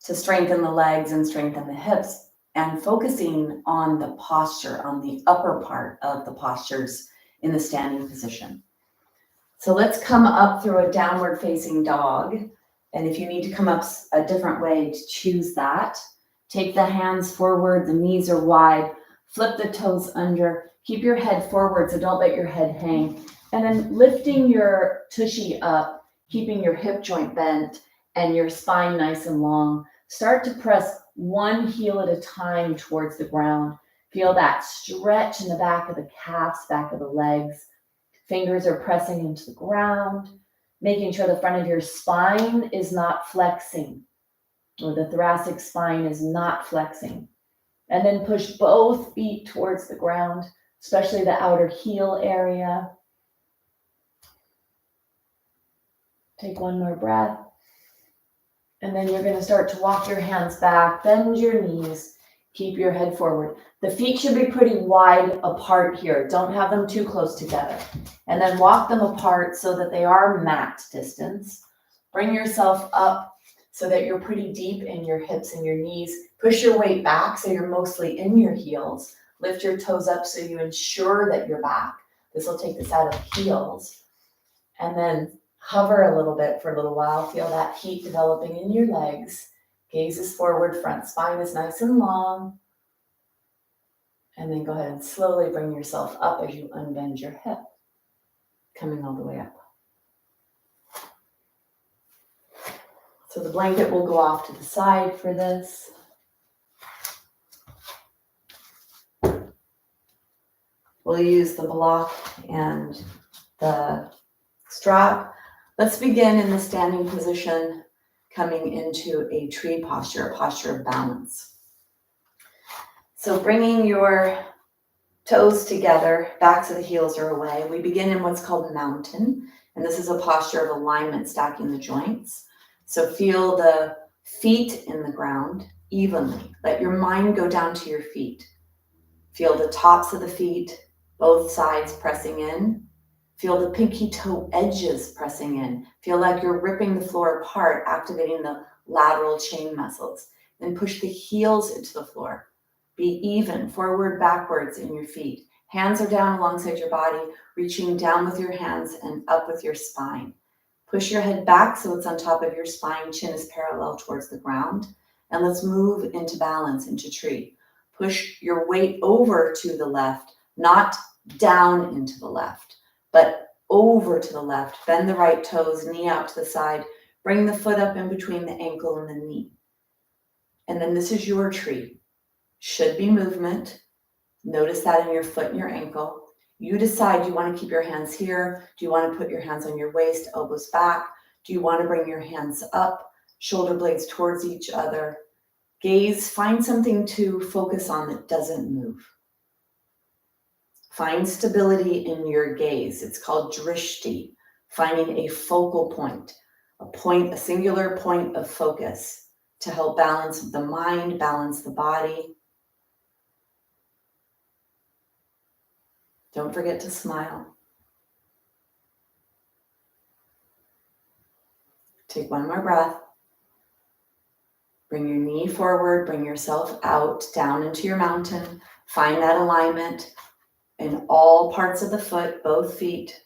to strengthen the legs and strengthen the hips, and focusing on the posture, on the upper part of the postures in the standing position. So let's come up through a downward facing dog. And if you need to come up a different way, to choose that. Take the hands forward, the knees are wide, flip the toes under, keep your head forward, so don't let your head hang. And then lifting your tushy up, keeping your hip joint bent and your spine nice and long. Start to press one heel at a time towards the ground. Feel that stretch in the back of the calves, back of the legs. Fingers are pressing into the ground, making sure the front of your spine is not flexing, or the thoracic spine is not flexing. And then push both feet towards the ground, especially the outer heel area. Take one more breath. And then you're going to start to walk your hands back, bend your knees, keep your head forward. The feet should be pretty wide apart here. Don't have them too close together. And then walk them apart so that they are mat distance. Bring yourself up so that you're pretty deep in your hips and your knees. Push your weight back so you're mostly in your heels. Lift your toes up so you ensure that you're back. This will take this out of heels. And then hover a little bit for a little while. Feel that heat developing in your legs. Gaze is forward, front spine is nice and long. And then go ahead and slowly bring yourself up as you unbend your hip, coming all the way up. So the blanket will go off to the side for this. We'll use the block and the strap. Let's begin in the standing position, coming into a tree posture, a posture of balance. So bringing your toes together, backs of the heels are away. We begin in what's called mountain, and this is a posture of alignment, stacking the joints. So feel the feet in the ground evenly. Let your mind go down to your feet. Feel the tops of the feet, both sides pressing in. Feel the pinky toe edges pressing in. Feel like you're ripping the floor apart, activating the lateral chain muscles. Then push the heels into the floor. Be even, forward, backwards in your feet. Hands are down alongside your body, reaching down with your hands and up with your spine. Push your head back so it's on top of your spine, chin is parallel towards the ground. And let's move into balance, into tree. Push your weight over to the left, not down into the left, but over to the left. Bend the right toes, knee out to the side. Bring the foot up in between the ankle and the knee. And then this is your tree. Should be movement. Notice that in your foot and your ankle. You decide, do you want to keep your hands here? Do you want to put your hands on your waist, elbows back? Do you want to bring your hands up, shoulder blades towards each other? Gaze, find something to focus on that doesn't move. Find stability in your gaze. It's called drishti, finding a focal point, a singular point of focus to help balance the mind, balance the body. Don't forget to smile. Take one more breath. Bring your knee forward, bring yourself out, down into your mountain. Find that alignment in all parts of the foot, both feet.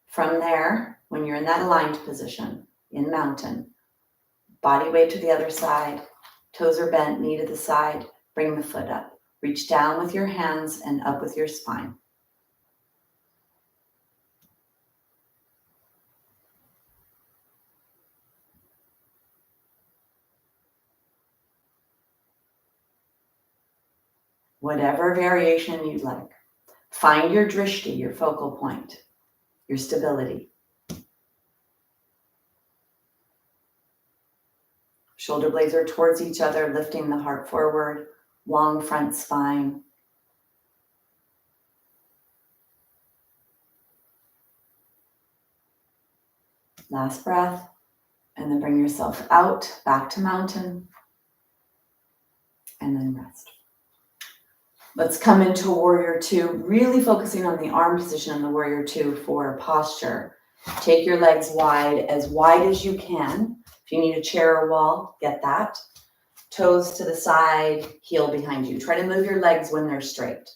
From there, when you're in that aligned position, in mountain, body weight to the other side, toes are bent, knee to the side, bring the foot up. Reach down with your hands and up with your spine. Whatever variation you'd like. Find your drishti, your focal point, your stability. Shoulder blades are towards each other, lifting the heart forward, long front spine. Last breath, and then bring yourself out, back to mountain, and then rest. Let's come into warrior two, really focusing on the arm position in the warrior two for posture. Take your legs wide as you can. If you need a chair or wall, get that. Toes to the side, heel behind you. Try to move your legs when they're straight.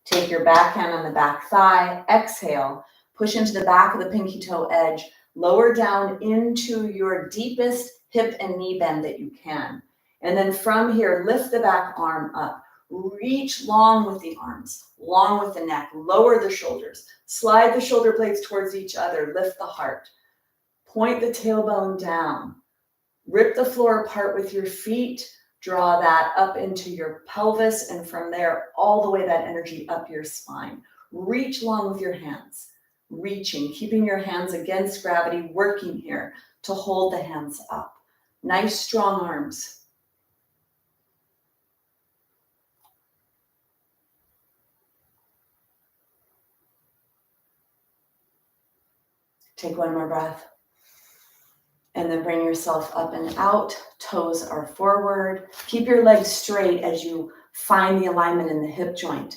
Take your back hand on the back thigh. Exhale, push into the back of the pinky toe edge. Lower down into your deepest hip and knee bend that you can. And then from here, lift the back arm up. Reach long with the arms, long with the neck. Lower the shoulders. Slide the shoulder blades towards each other. Lift the heart. Point the tailbone down. Rip the floor apart with your feet. Draw that up into your pelvis. And from there, all the way that energy up your spine. Reach long with your hands. Reaching, keeping your hands against gravity, working here to hold the hands up. Nice, strong arms. Take one more breath. And then bring yourself up and out. Toes are forward. Keep your legs straight as you find the alignment in the hip joint.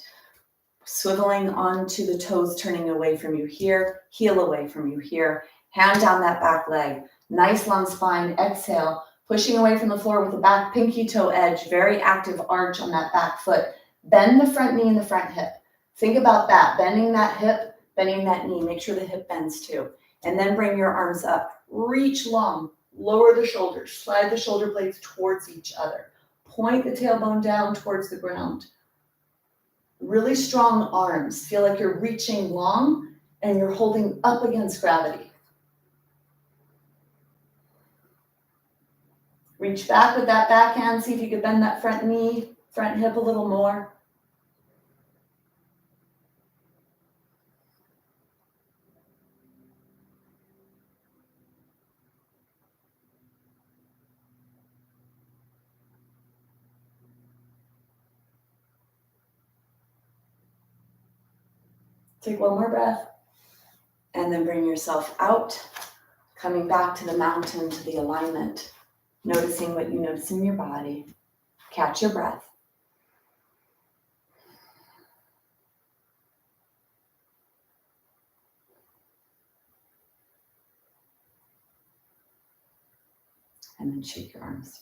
Swiveling onto the toes, turning away from you here. Heel away from you here. Hand down that back leg. Nice long spine. Exhale. Pushing away from the floor with the back pinky toe edge. Very active arch on that back foot. Bend the front knee and the front hip. Think about that. Bending that hip, bending that knee. Make sure the hip bends too. And then bring your arms up. Reach long. Lower the shoulders. Slide the shoulder blades towards each other. Point the tailbone down towards the ground. Really strong arms. Feel like you're reaching long and you're holding up against gravity. Reach back with that back hand. See if you can bend that front knee, front hip a little more. Take one more breath. And then bring yourself out. Coming back to the mountain, to the alignment. Noticing what you notice in your body. Catch your breath. And then shake your arms.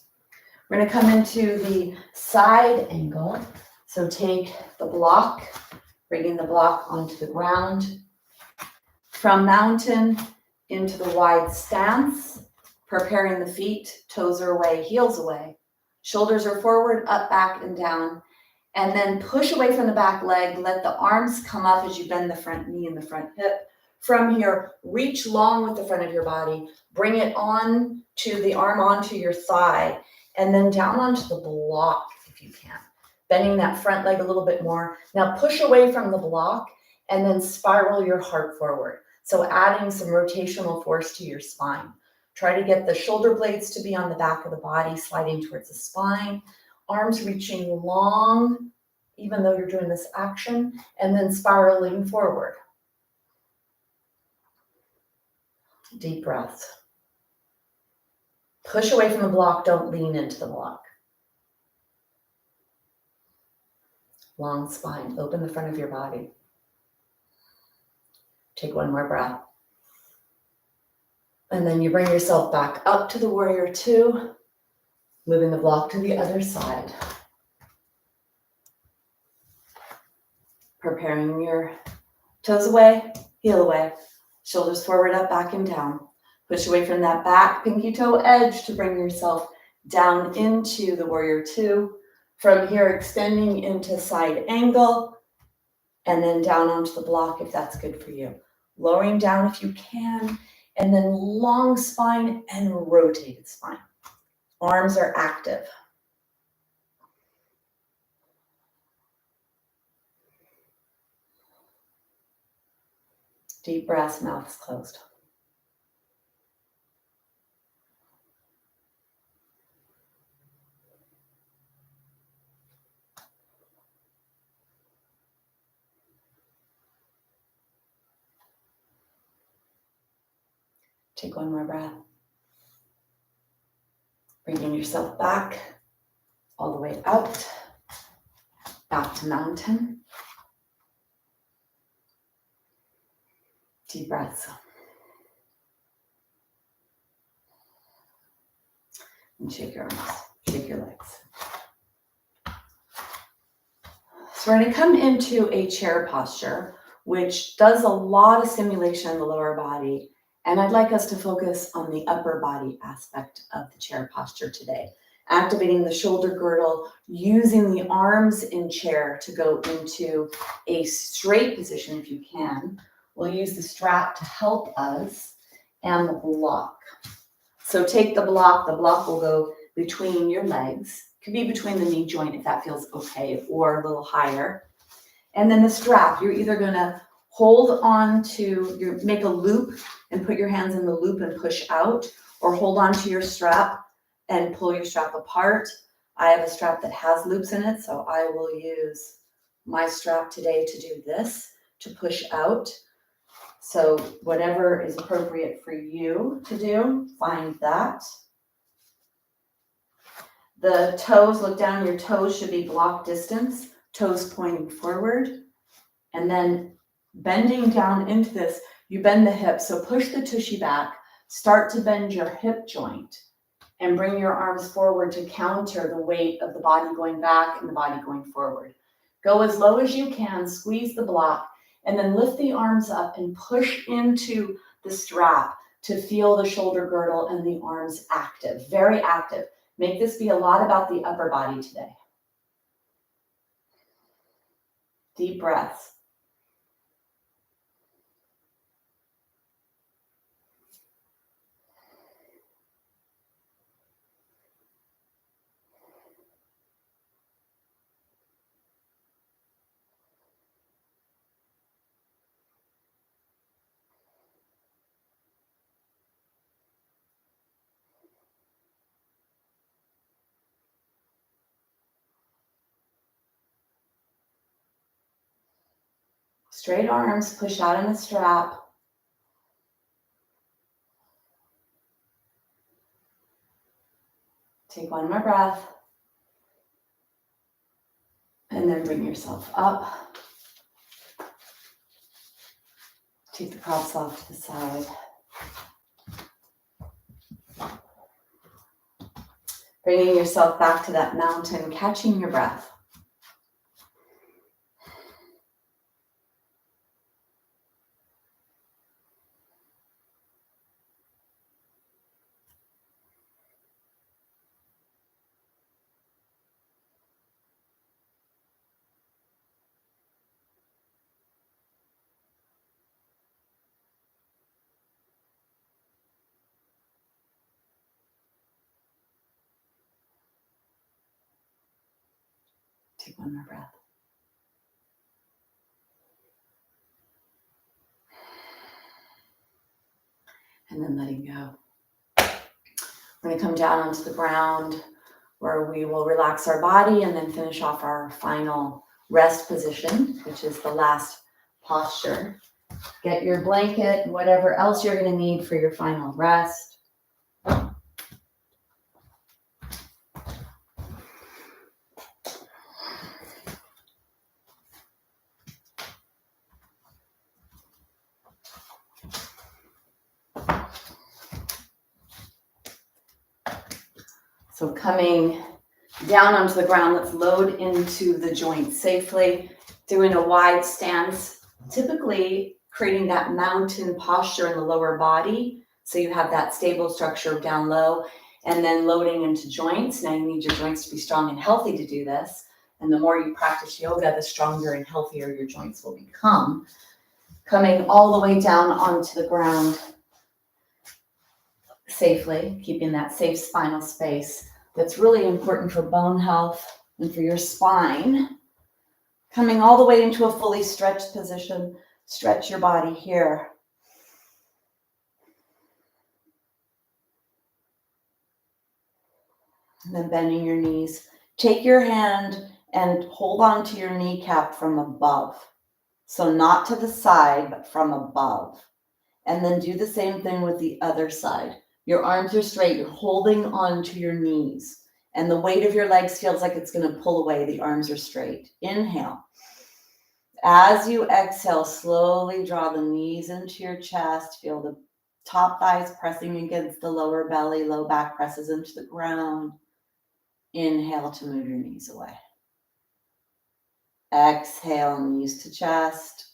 We're going to come into the side angle. So take the block, bringing the block onto the ground. From mountain into the wide stance, preparing the feet, toes are away, heels away. Shoulders are forward, up, back, and down. And then push away from the back leg. Let the arms come up as you bend the front knee and the front hip. From here, reach long with the front of your body. Bring it on to the arm onto your thigh. And then down onto the block if you can. Bending that front leg a little bit more. Now push away from the block and then spiral your heart forward. So adding some rotational force to your spine. Try to get the shoulder blades to be on the back of the body, sliding towards the spine. Arms reaching long, even though you're doing this action, and then spiraling forward. Deep breaths. Push away from the block, don't lean into the block. Long spine, open the front of your body. Take one more breath. And then you bring yourself back up to the warrior two, moving the block to the other side. Preparing your toes away, heel away, shoulders forward, up, back, and down. Push away from that back pinky toe edge to bring yourself down into the warrior two. From here, extending into side angle, and then down onto the block if that's good for you. Lowering down if you can, and then long spine and rotated spine. Arms are active. Deep breaths, mouth is closed. Take one more breath. Bringing yourself back, all the way out, back to mountain. Deep breaths. And shake your arms, shake your legs. So we're going to come into a chair posture, which does a lot of stimulation in the lower body. And I'd like us to focus on the upper body aspect of the chair posture today. Activating the shoulder girdle, using the arms in chair to go into a straight position if you can. We'll use the strap to help us and the block. So take the block will go between your legs. Could be between the knee joint if that feels okay, or a little higher. And then the strap, you're either gonna hold on to make a loop and put your hands in the loop and push out, or hold on to your strap and pull your strap apart. I have a strap that has loops in it, so I will use my strap today to do this, to push out. So whatever is appropriate for you to do, find that. The toes, look down, your toes should be block distance, toes pointing forward. And then bending down into this, you bend the hips. So push the tushy back, start to bend your hip joint, and bring your arms forward to counter the weight of the body going back and the body going forward. Go as low as you can, squeeze the block, and then lift the arms up and push into the strap to feel the shoulder girdle and the arms active, very active. Make this be a lot about the upper body today. Deep breaths. Straight arms, push out in the strap. Take one more breath. And then bring yourself up. Take the props off to the side. Bringing yourself back to that mountain, catching your breath. Take one more breath. And then letting go. We're going to come down onto the ground where we will relax our body and then finish off our final rest position, which is the last posture. Get your blanket, whatever else you're going to need for your final rest. So coming down onto the ground, let's load into the joints safely, doing a wide stance, typically creating that mountain posture in the lower body. So you have that stable structure down low, and then loading into joints. Now you need your joints to be strong and healthy to do this. And the more you practice yoga, the stronger and healthier your joints will become. Coming all the way down onto the ground safely, keeping that safe spinal space. That's really important for bone health and for your spine. Coming all the way into a fully stretched position. Stretch your body here. And then bending your knees. Take your hand and hold on to your kneecap from above. So not to the side, but from above. And then do the same thing with the other side. Your arms are straight. You're holding on to your knees. And the weight of your legs feels like it's going to pull away. The arms are straight. Inhale. As you exhale, slowly draw the knees into your chest. Feel the top thighs pressing against the lower belly. Low back presses into the ground. Inhale to move your knees away. Exhale, knees to chest.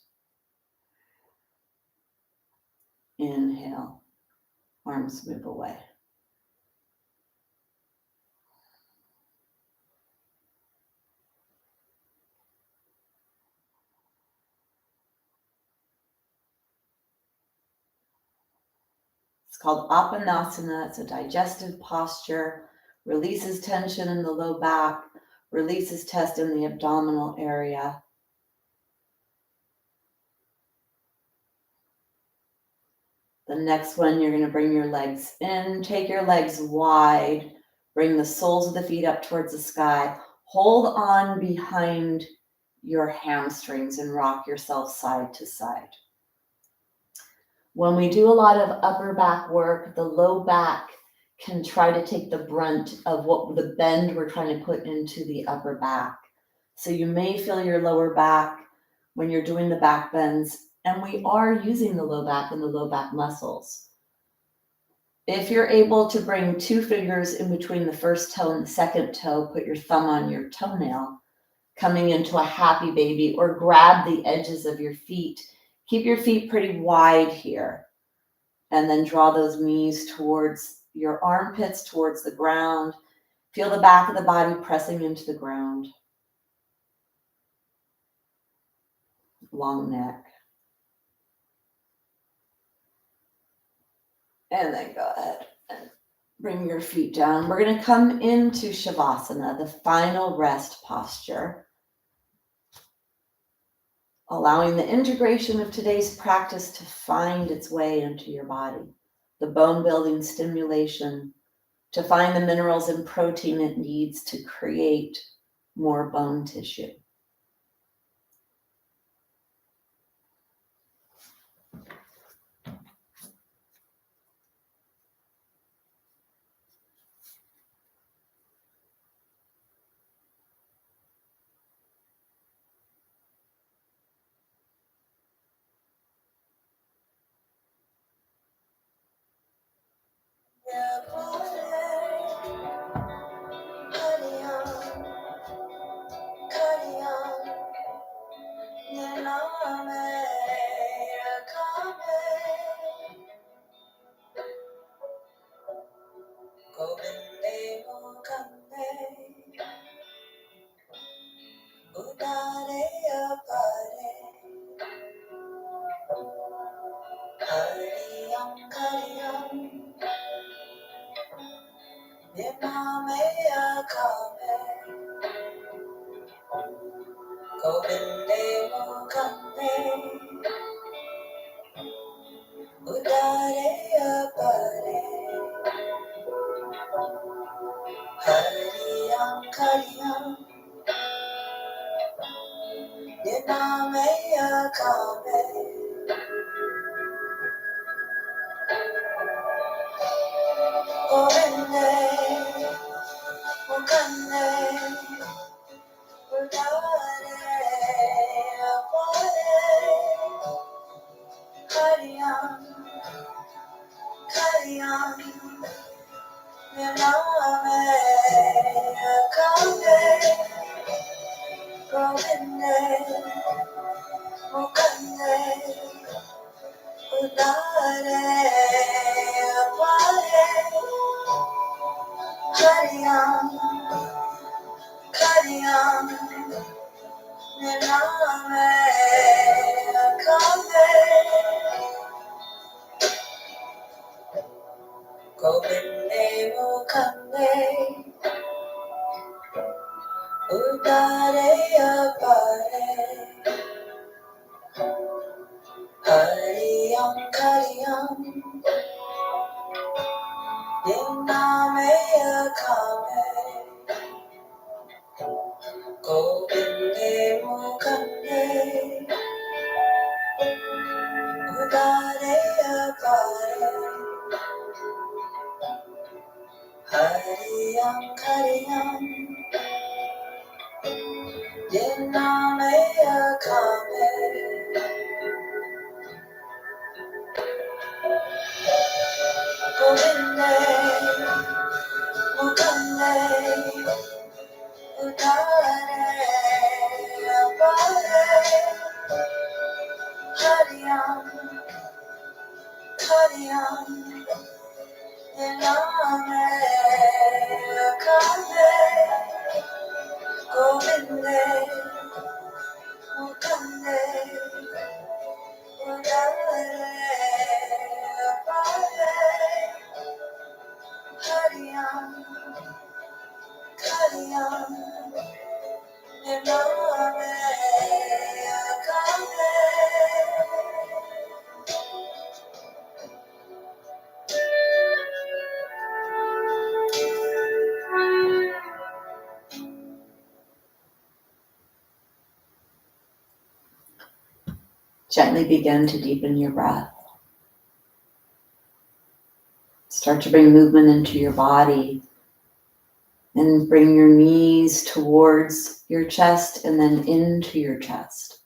Inhale, arms move away. It's called Apanasana. It's a digestive posture. Releases tension in the low back. Releases tension in the abdominal area. The next one, you're going to bring your legs in. Take your legs wide. Bring the soles of the feet up towards the sky. Hold on behind your hamstrings and rock yourself side to side. When we do a lot of upper back work, the low back can try to take the brunt of what the bend we're trying to put into the upper back. So you may feel your lower back when you're doing the back bends, and we are using the low back and the low back muscles. If you're able to bring 2 fingers in between the first toe and the second toe, put your thumb on your toenail, coming into a happy baby, or grab the edges of your feet. Keep your feet pretty wide here. And then draw those knees towards your armpits, towards the ground. Feel the back of the body pressing into the ground. Long neck. And then go ahead and bring your feet down. We're going to come into Shavasana, the final rest posture. Allowing the integration of today's practice to find its way into your body. The bone building stimulation to find the minerals and protein it needs to create more bone tissue. Kariyam kariyam Nirmameya kame Govinde mukande Udare apare Kariyam kariyam Nirmameya kame Govinde mukande Udare apare Kariyam kariyam Nirmame kame Govinde mukande Udare apare Kariyam kariyam Nirmame kame Govinde mukande Udare apare Kariyam kariyam Nirmame kame Govinde mukande Udare apare Kariyam kariyam Nirmame kame Govinde mukande Udare apare Kariyam kariyam Nirmame kame Govinde mukande Udare apare Kariyam kariyam Nirmame kame Gently begin to deepen your breath. Start to bring movement into your body and bring your knees towards your chest and then into your chest.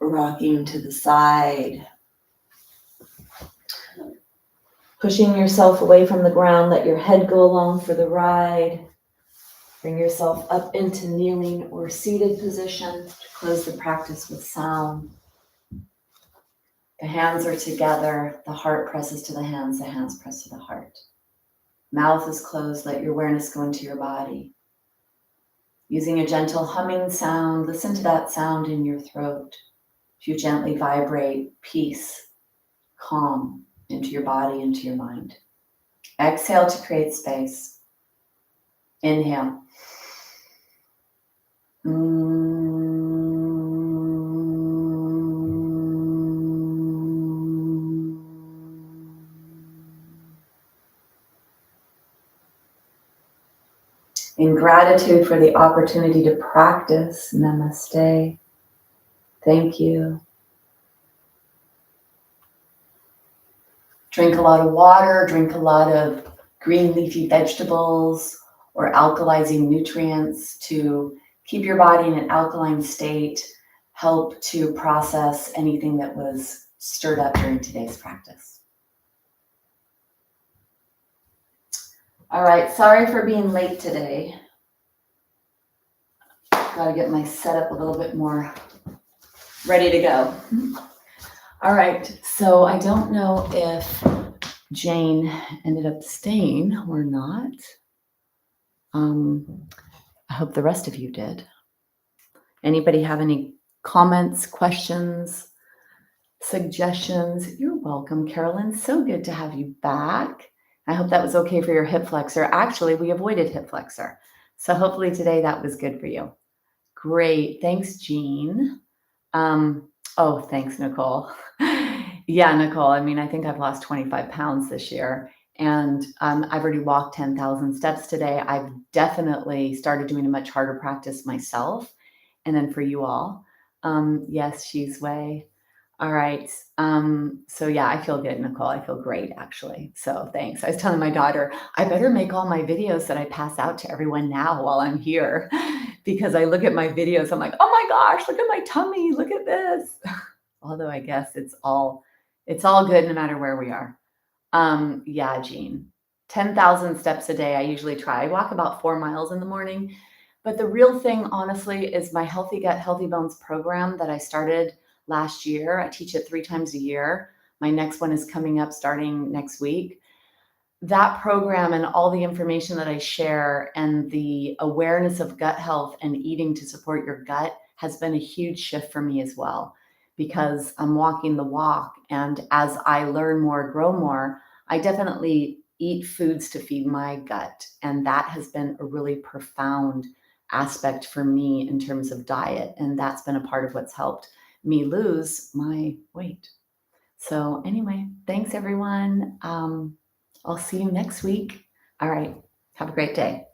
Rocking to the side. Pushing yourself away from the ground, let your head go along for the ride. Bring yourself up into kneeling or seated position to close the practice with sound. The hands are together, the heart presses to the hands press to the heart. Mouth is closed, let your awareness go into your body. Using a gentle humming sound, listen to that sound in your throat. You gently vibrate peace, calm into your body, into your mind. Exhale to create space. Inhale. In gratitude for the opportunity to practice, namaste. Thank you. Drink a lot of water, drink a lot of green leafy vegetables or alkalizing nutrients to keep your body in an alkaline state, help to process anything that was stirred up during today's practice. All right, sorry for being late today. Got to get my setup a little bit more ready to go. All right, so I don't know if Jane ended up staying or not. I hope the rest of you did. Anybody have any comments, questions, suggestions. You're welcome, Carolyn. So good to have you back. I hope that was okay for your hip flexor. Actually, we avoided hip flexor. So hopefully today that was good for you. Great. Thanks, Jean. Oh, thanks, Nicole. Yeah, Nicole. I mean, I think I've lost 25 pounds this year, and I've already walked 10,000 steps today. I've definitely started doing a much harder practice myself. And then for you all, yes, she's way. All right. So yeah, I feel good, Nicole. I feel great actually. So thanks. I was telling my daughter, I better make all my videos that I pass out to everyone now while I'm here because I look at my videos, I'm like, oh my gosh, look at my tummy, look at this. Although I guess it's all good no matter where we are. Yeah, Jean. 10,000 steps a day. I usually try. I walk about 4 miles in the morning. But the real thing, honestly, is my Healthy Gut, Healthy Bones program that I started last year. I teach it 3 times a year. My next one is coming up starting next week. That program and all the information that I share and the awareness of gut health and eating to support your gut has been a huge shift for me as well because I'm walking the walk. And as I learn more, grow more, I definitely eat foods to feed my gut. And that has been a really profound aspect for me in terms of diet. And that's been a part of what's helped me lose my weight. So, anyway, thanks everyone. I'll see you next week. All right. Have a great day.